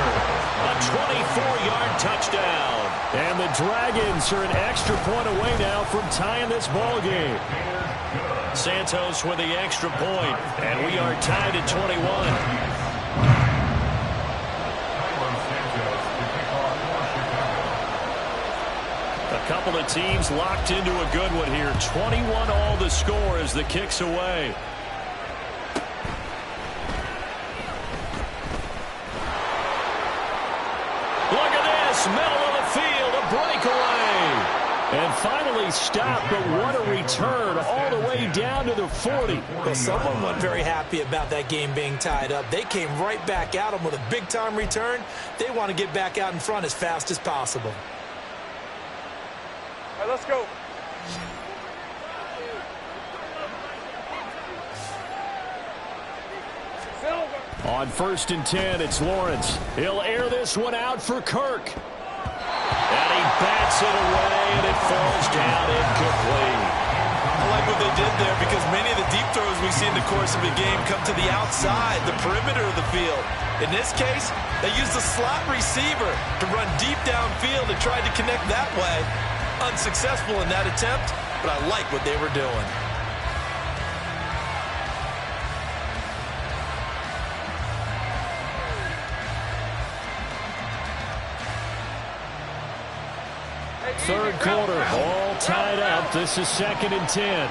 A 24-yard touchdown. And the Dragons are an extra point away now from tying this ball game. Santos with the extra point, and we are tied at 21. A couple of teams locked into a good one here. 21 all the score as the kick's away. Look at this, middle of the field, a breakaway. And finally stopped, but what a return all the way down to the 40. Well, someone wasn't very happy about that game being tied up. They came right back at them with a big-time return. They want to get back out in front as fast as possible. All right, let's go. Silver. On 1st and 10, it's Lawrence. He'll air this one out for Kirk. And he bats it away, and it falls down incomplete. I like what they did there, because many of the deep throws we see in the course of a game come to the outside, the perimeter of the field. In this case, they used the slot receiver to run deep downfield and tried to connect that way. Unsuccessful in that attempt, but I like what they were doing. Third quarter, all tied up. This is 2nd and 10.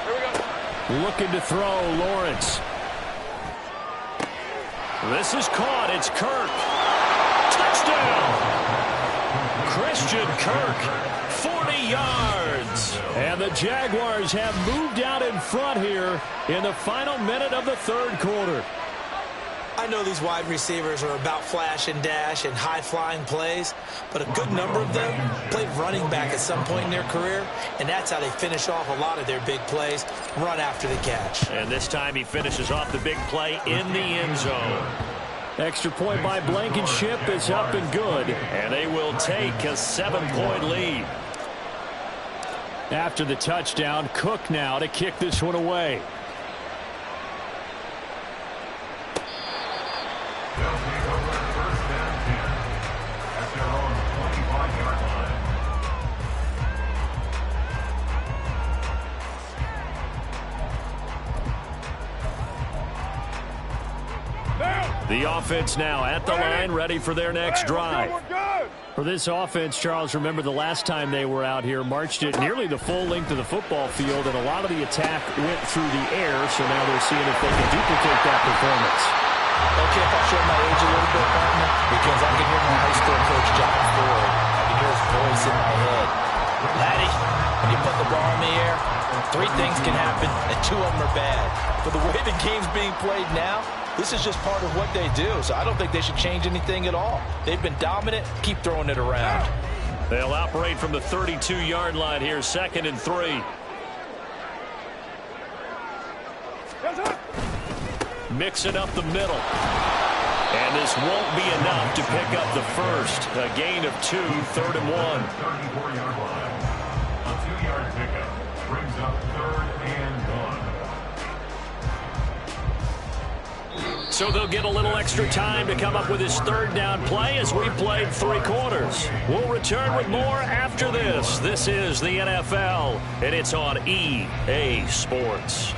Here we go. Looking to throw, Lawrence. This is caught. It's Kirk. Touchdown! Christian Kirk, 40 yards. And the Jaguars have moved out in front here in the final minute of the third quarter. I know these wide receivers are about flash and dash and high-flying plays, but a good number of them played running back at some point in their career, and that's how they finish off a lot of their big plays, run after the catch. And this time he finishes off the big play in the end zone. Extra point by Blankenship is up and good. And they will take a 7-point lead. After the touchdown, Cook now to kick this one away. They'll take over 1st and 10 at their own 25-yard line. The offense now at the line, ready for their next drive. For this offense, Charles, remember the last time they were out here, marched it nearly the full length of the football field, and a lot of the attack went through the air, so now they're seeing if they can duplicate that performance. Okay, if I show my age a little bit, partner, because I can hear my high school coach, John Ford. I can hear his voice in my head. Laddie, when you put the ball in the air, 3 things can happen, and 2 of them are bad. But the way the game's being played now, this is just part of what they do, so I don't think they should change anything at all. They've been dominant. Keep throwing it around. They'll operate from the 32-yard line here, 2nd and 3. Mix it up the middle. And this won't be enough to pick up the first. A gain of 2, 3rd and 1. 34-yard line. A 2-yard pickup brings up 3rd and 1. So they'll get a little extra time to come up with his 3rd down play as we played 3 quarters. We'll return with more after this. This is the NFL, and it's on EA Sports.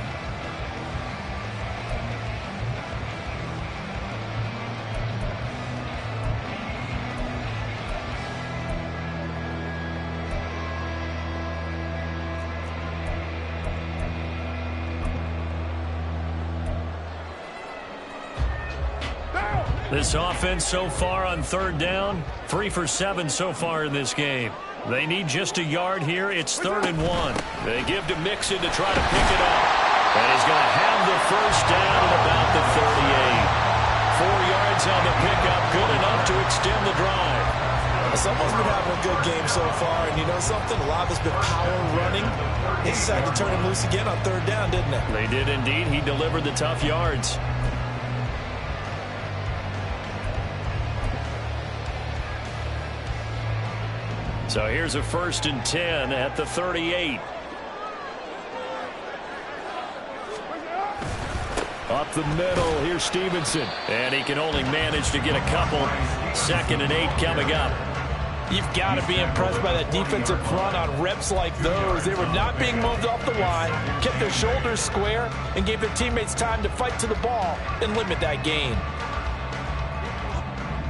This offense so far on 3rd down, 3 for 7 so far in this game. They need just a yard here. It's 3rd and 1. They give to Mixon to try to pick it up. And he's going to have good enough to extend the drive. Someone's been having a good game so far, and you know something? A lot of it's been power running. They decided to turn him loose again on third down, didn't they? They did indeed. He delivered the tough yards. So here's a 1st and 10 at the 38. Up the middle, here's Stevenson. And he can only manage to get a couple. 2nd and 8 coming up. You've got to be impressed by that defensive front on reps like those. They were not being moved off the line, kept their shoulders square, and gave their teammates time to fight to the ball and limit that gain.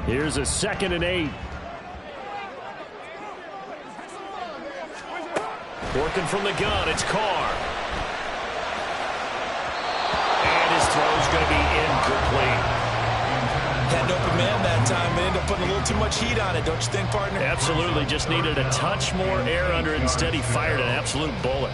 Here's a 2nd and 8. Working from the gun, it's Carr. And his throw's going to be incomplete. Had an open man that time, but ended up putting a little too much heat on it, don't you think, partner? Absolutely, just needed a touch more air under it. Instead, he fired an absolute bullet.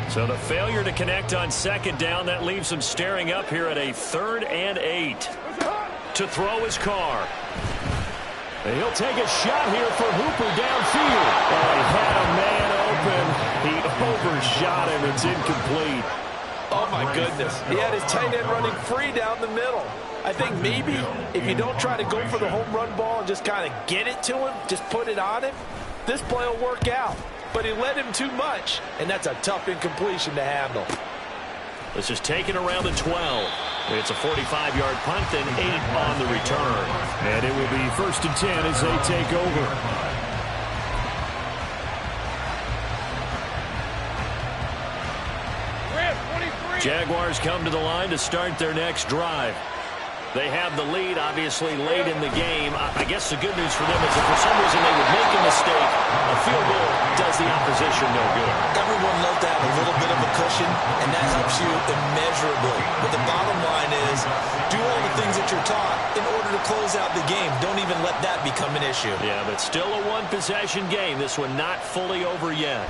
So the failure to connect on 2nd down, that leaves him staring up here at a 3rd and 8. To throw his Carr. And he'll take a shot here for Hooper downfield. Oh, he had a man open. He overshot him. It's incomplete. Oh, my goodness. He had his tight end running free down the middle. I think maybe if you don't try to go for the home run ball and just kind of get it to him, just put it on him, this play will work out. But he led him too much, and that's a tough incompletion to handle. This is taken around the 12. It's a 45-yard punt, then 8 on the return. And it will be 1st and 10 as they take over. Jaguars come to the line to start their next drive. They have the lead, obviously, late in the game. I guess the good news for them is if for some reason they would make a mistake, a field goal does the opposition no good. Everyone loves to have a little bit of a cushion, and that helps you immeasurably. But the bottom line is, do all the things that you're taught in order to close out the game. Don't even let that become an issue. Yeah, but still a one-possession game. This one not fully over yet.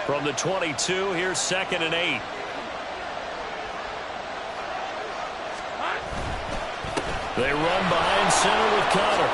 From the 22, here's 2nd and 8. They run behind center with Connor.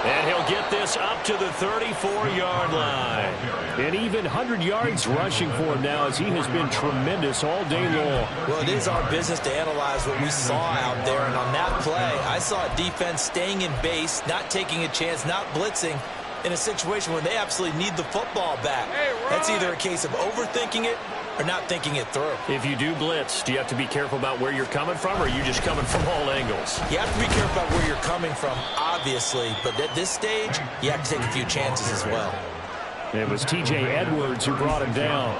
And he'll get this up to the 34-yard line. And even 100 yards rushing for him now as he has been tremendous all day long. Well, it is our business to analyze what we saw out there. And on that play, I saw a defense staying in base, not taking a chance, not blitzing, in a situation where they absolutely need the football back. That's either a case of overthinking it or not thinking it through. If you do blitz, do you have to be careful about where you're coming from, or are you just coming from all angles? You have to be careful about where you're coming from, obviously, but at this stage, you have to take a few chances as well. It was T.J. Edwards who brought him down.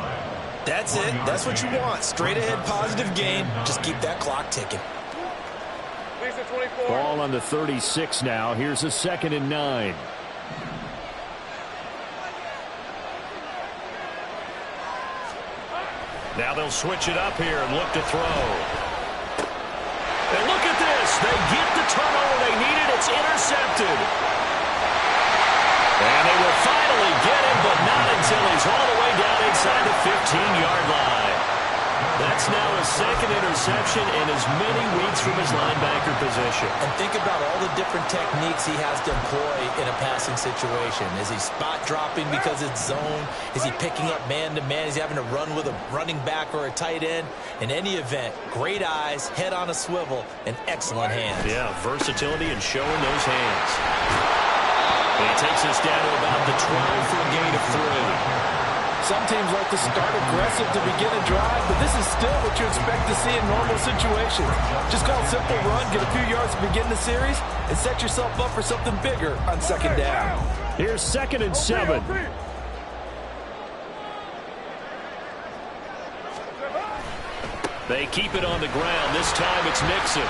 That's it. That's what you want. Straight ahead positive gain. Just keep that clock ticking. Ball on the 36 now. Here's a 2nd and 9. Now they'll switch it up here and look to throw. And look at this. They get the turnover they needed. It's intercepted. And they will finally get him, but not until he's all the way down inside the 15-yard line. That's now his 2nd interception in as many weeks from his linebacker position. And think about all the different techniques he has to employ in a passing situation. Is he spot dropping because it's zone? Is he picking up man-to-man? Is he having to run with a running back or a tight end? In any event, great eyes, head on a swivel, and excellent hands. Yeah, versatility and showing those hands. And he takes us down to about the 12 for a gain of 3. Some teams like to start aggressive to begin a drive, but this is still what you expect to see in normal situations. Just call a simple run, get a few yards to begin the series, and set yourself up for something bigger on 2nd down. Here's 2nd and 7. They keep it on the ground. This time it's Mixon.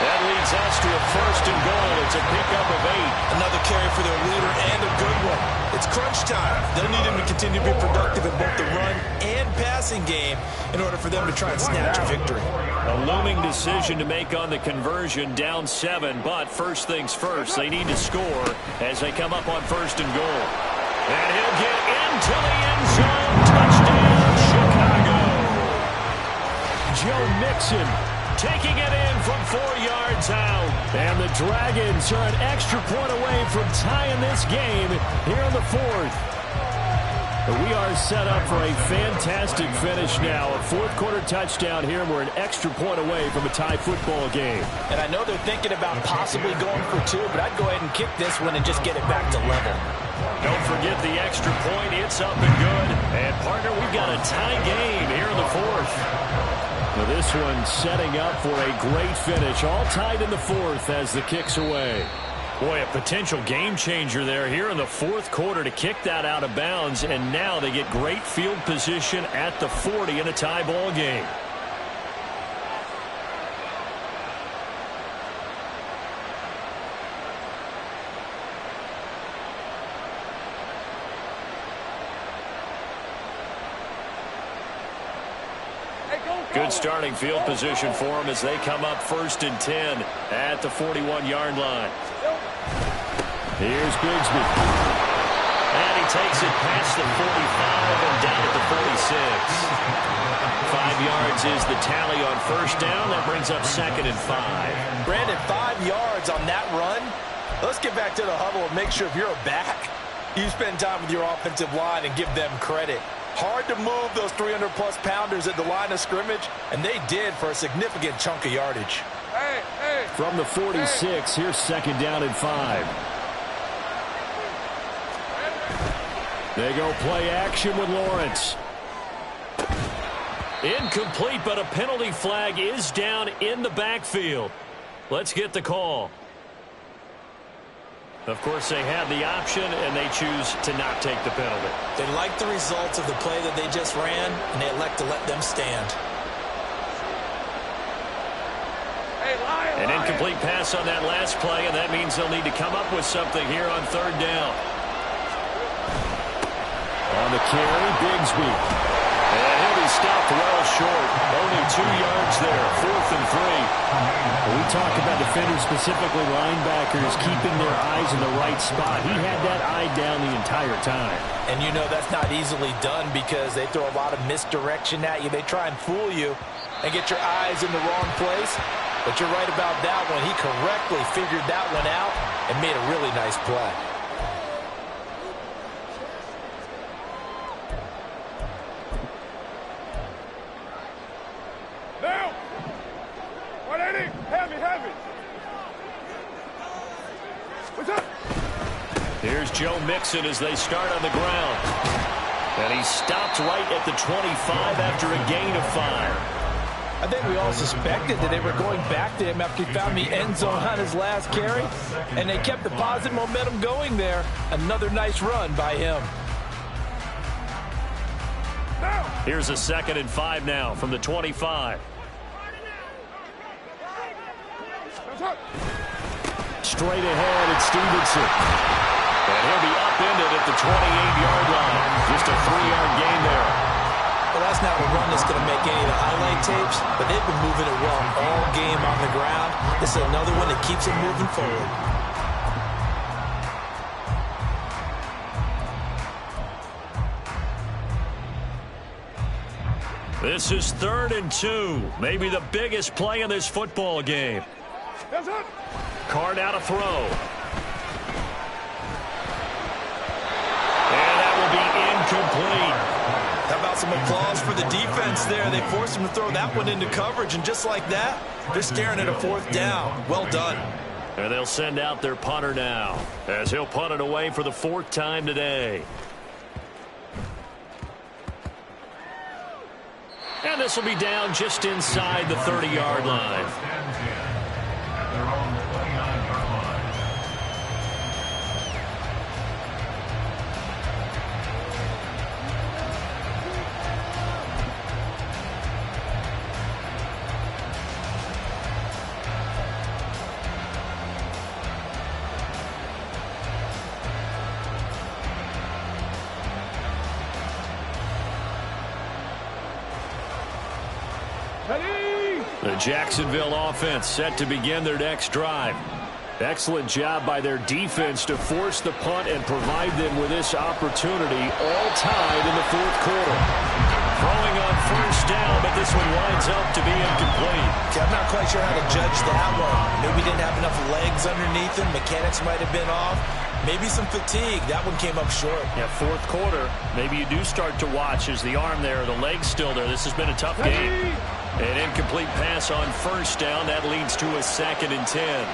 That leads us to a 1st and goal. It's a pickup of 8. Another carry for their leader and a good one. It's crunch time. They'll need him to continue to be productive in both the run and pass passing game in order for them to try and snatch a victory. A looming decision to make on the conversion, down 7, but first things first, they need to score as they come up on 1st and goal. And he'll get into the end zone. Touchdown, Chicago. Joe Mixon taking it in from 4 yards out. And the Dragons are an extra point away from tying this game here in the 4th. We are set up for a fantastic finish now. A 4th-quarter touchdown here, and we're an extra point away from a tie football game. And I know they're thinking about possibly going for 2, but I'd go ahead and kick this one and just get it back to level. Don't forget the extra point. It's up and good. And, partner, we've got a tie game here in the 4th. Now this one setting up for a great finish. All tied in the 4th as the kick's away. Boy, a potential game changer there here in the 4th quarter to kick that out of bounds. And now they get great field position at the 40 in a tie ball game. Good starting field position for them as they come up 1st and 10 at the 41-yard line. Here's Bigsby. And he takes it past the 45 and down at the 46. 5 yards is the tally on 1st down. That brings up 2nd and 5. Brandon, 5 yards on that run. Let's get back to the huddle and make sure if you're a back, you spend time with your offensive line and give them credit. Hard to move those 300-plus pounders at the line of scrimmage, and they did for a significant chunk of yardage. From the 46, here's 2nd down and 5. They go play action with Lawrence. Incomplete, but a penalty flag is down in the backfield. Let's get the call. Of course, they have the option, and they choose to not take the penalty. They like the results of the play that they just ran, and they elect to let them stand. An incomplete pass on that last play, and that means they'll need to come up with something here on 3rd down. On the carry, Bigsby. And he'll be stopped well short. Only 2 yards there, 4th and 3. We talk about defenders, specifically linebackers, keeping their eyes in the right spot. He had that eye down the entire time. And you know that's not easily done because they throw a lot of misdirection at you. They try and fool you and get your eyes in the wrong place. But you're right about that one. He correctly figured that one out and made a really nice play. Now! 180! Heavy! What's up? Here's Joe Mixon as they start on the ground. And he stopped right at the 25 after a gain of 5. I think we all suspected that they were going back to him after he found the end zone on his last carry, and they kept the positive momentum going there. Another nice run by him. Here's a 2nd and 5 now from the 25. Straight ahead, it's Stevenson. And he'll be upended at the 28-yard line. Just a 3-yard gain there. Well, that's not a run that's going to make any of the highlight tapes, but they've been moving it well all game on the ground. This is another one that keeps them moving forward. This is 3rd and 2. Maybe the biggest play in this football game. Card out a throw. And that will be incomplete. How about some applause for the defense there? They forced him to throw that one into coverage, and just like that, they're staring at a 4th down. Well done. And they'll send out their punter now as he'll punt it away for the 4th time today. And this will be down just inside the 30-yard line. They're on the 29-yard line. The Jacksonville offense set to begin their next drive. Excellent job by their defense to force the punt and provide them with this opportunity, all tied in the fourth quarter. Throwing on first down, but this one winds up to be incomplete. Okay, I'm not quite sure how to judge that one. Maybe didn't have enough legs underneath him. Mechanics might have been off. Maybe some fatigue. That one came up short. Yeah, fourth quarter, maybe you do start to watch as the arm there, the leg's still there. This has been a tough game. An incomplete pass on first down. That leads to a 2nd and 10.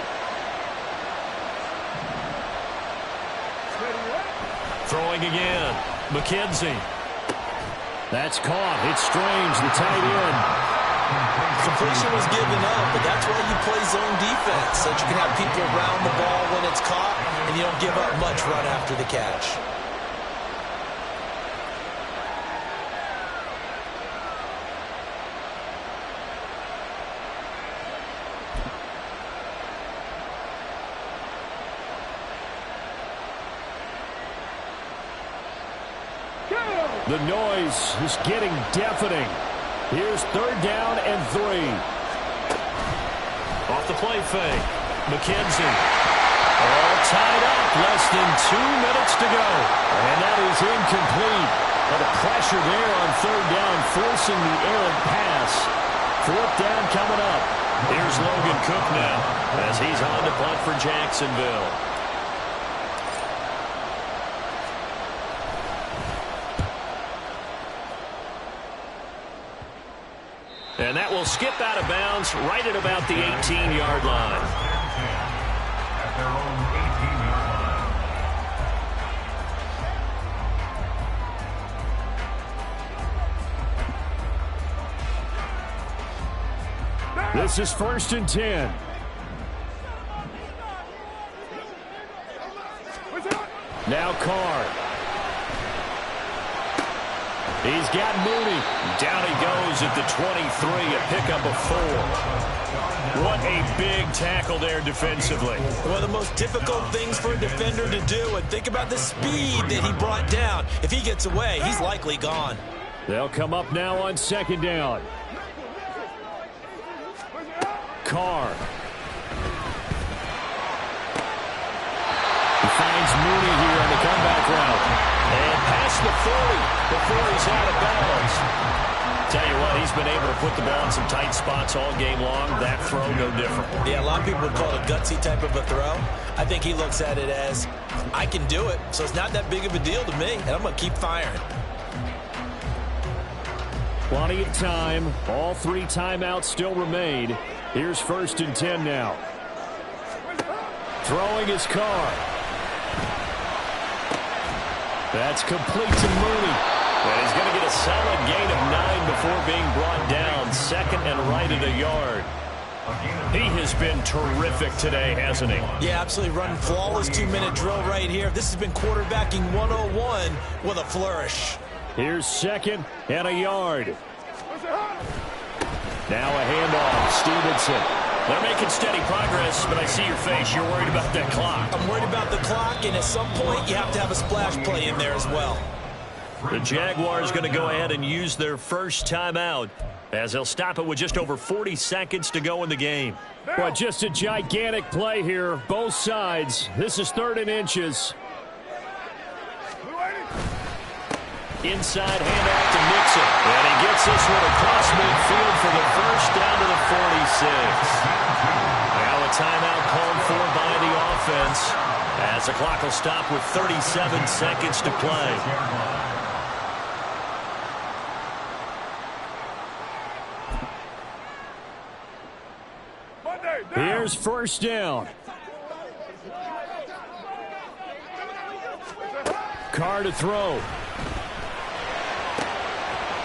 Throwing again. McKenzie. That's caught. It's Strange, the tight end. Completion was given up, but that's why you play zone defense, so that you can have people around the ball when it's caught, and you don't give up much run after the catch. The noise is getting deafening. Here's 3rd down and 3. Off the play fake. McKenzie. All tied up. Less than 2 minutes to go. And that is incomplete. But the pressure there on 3rd down, forcing the errant pass. 4th down coming up. Here's Logan Cook now as he's on to punt for Jacksonville. And that will skip out of bounds right at about the 18-yard line. At their own 18-yard line. This is 1st and 10. Now Carr. He's got Mooney. Down he goes at the 23, a pickup of 4. What a big tackle there defensively. One of the most difficult things for a defender to do, and think about the speed that he brought down. If he gets away, he's likely gone. They'll come up now on 2nd down. Carr. He finds Mooney here on the comeback route. And past the 40 before he's out of bounds. Tell you what, he's been able to put the ball in some tight spots all game long. That throw, no different. Yeah, a lot of people would call it a gutsy type of a throw. I think he looks at it as, I can do it, so it's not that big of a deal to me, and I'm going to keep firing. Plenty of time. All 3 timeouts still remain. Here's 1st and 10 now. Throwing his Carr. That's complete to Mooney. And he's going to get a solid gain of 9 before being brought down. 2nd and right at a yard. He has been terrific today, hasn't he? Yeah, absolutely running flawless 2-minute drill right here. This has been quarterbacking 101 with a flourish. Here's 2nd and a yard. Now a handoff. Stevenson. They're making steady progress, but I see your face. You're worried about that clock. I'm worried about the clock, and at some point, you have to have a splash play in there as well. The Jaguars going to go ahead and use their first timeout as they'll stop it with just over 40 seconds to go in the game. Well, just a gigantic play here, both sides. This is 3rd and inches. Inside handoff to Mixon. And he gets this one across midfield for the first down to the 46. Now a timeout called for by the offense as the clock will stop with 37 seconds to play. Here's 1st down. Carr to throw.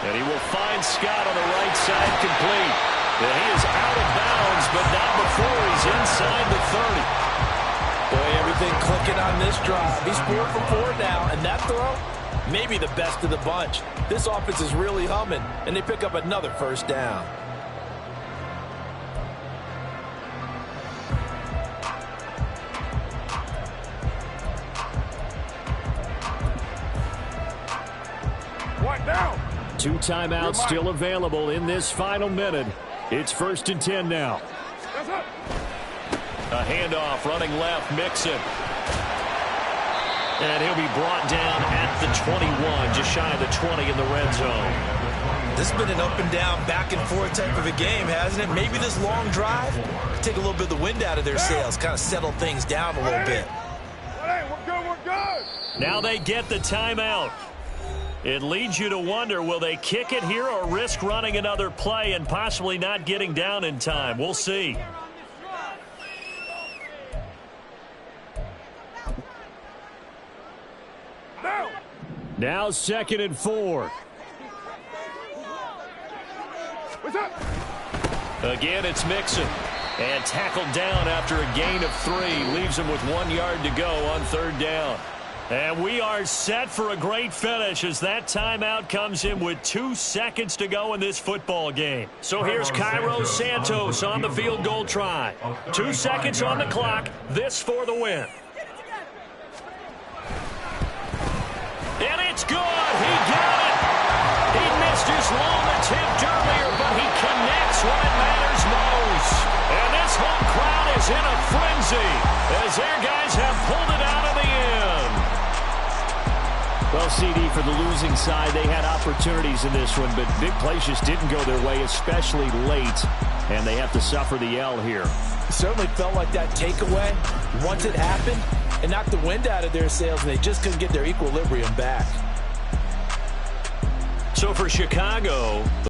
And he will find Scott on the right side complete. And he is out of bounds, but not before he's inside the 30. Boy, everything clicking on this drive. He's 4 for 4 now, and that throw, maybe the best of the bunch. This offense is really humming, and they pick up another 1st down. 2 timeouts still available in this final minute. It's 1st and 10 now. That's it. A handoff, running left, Mixon. And he'll be brought down at the 21, just shy of the 20 in the red zone. This has been an up and down, back and forth type of a game, hasn't it? Maybe this long drive take a little bit of the wind out of their sails, kind of settle things down a little bit. Hey, we're good, we're good. Now they get the timeout. It leads you to wonder, will they kick it here or risk running another play and possibly not getting down in time? We'll see. Now 2nd and 4. What's up? Again, it's Mixon. And tackled down after a gain of 3. Leaves him with 1 yard to go on 3rd down. And we are set for a great finish as that timeout comes in with 2 seconds to go in this football game. So here's Cairo Santos on the field goal try. 2 seconds on the clock. This for the win. And it's good. He got it. He missed his long attempt earlier, but he connects when it matters most. And this home crowd is in a frenzy as their guys have pulled it out of the end. Well, CD, for the losing side, they had opportunities in this one, but big plays just didn't go their way, especially late, and they have to suffer the L here. It certainly felt like that takeaway, once it happened, it knocked the wind out of their sails, and they just couldn't get their equilibrium back. So for Chicago,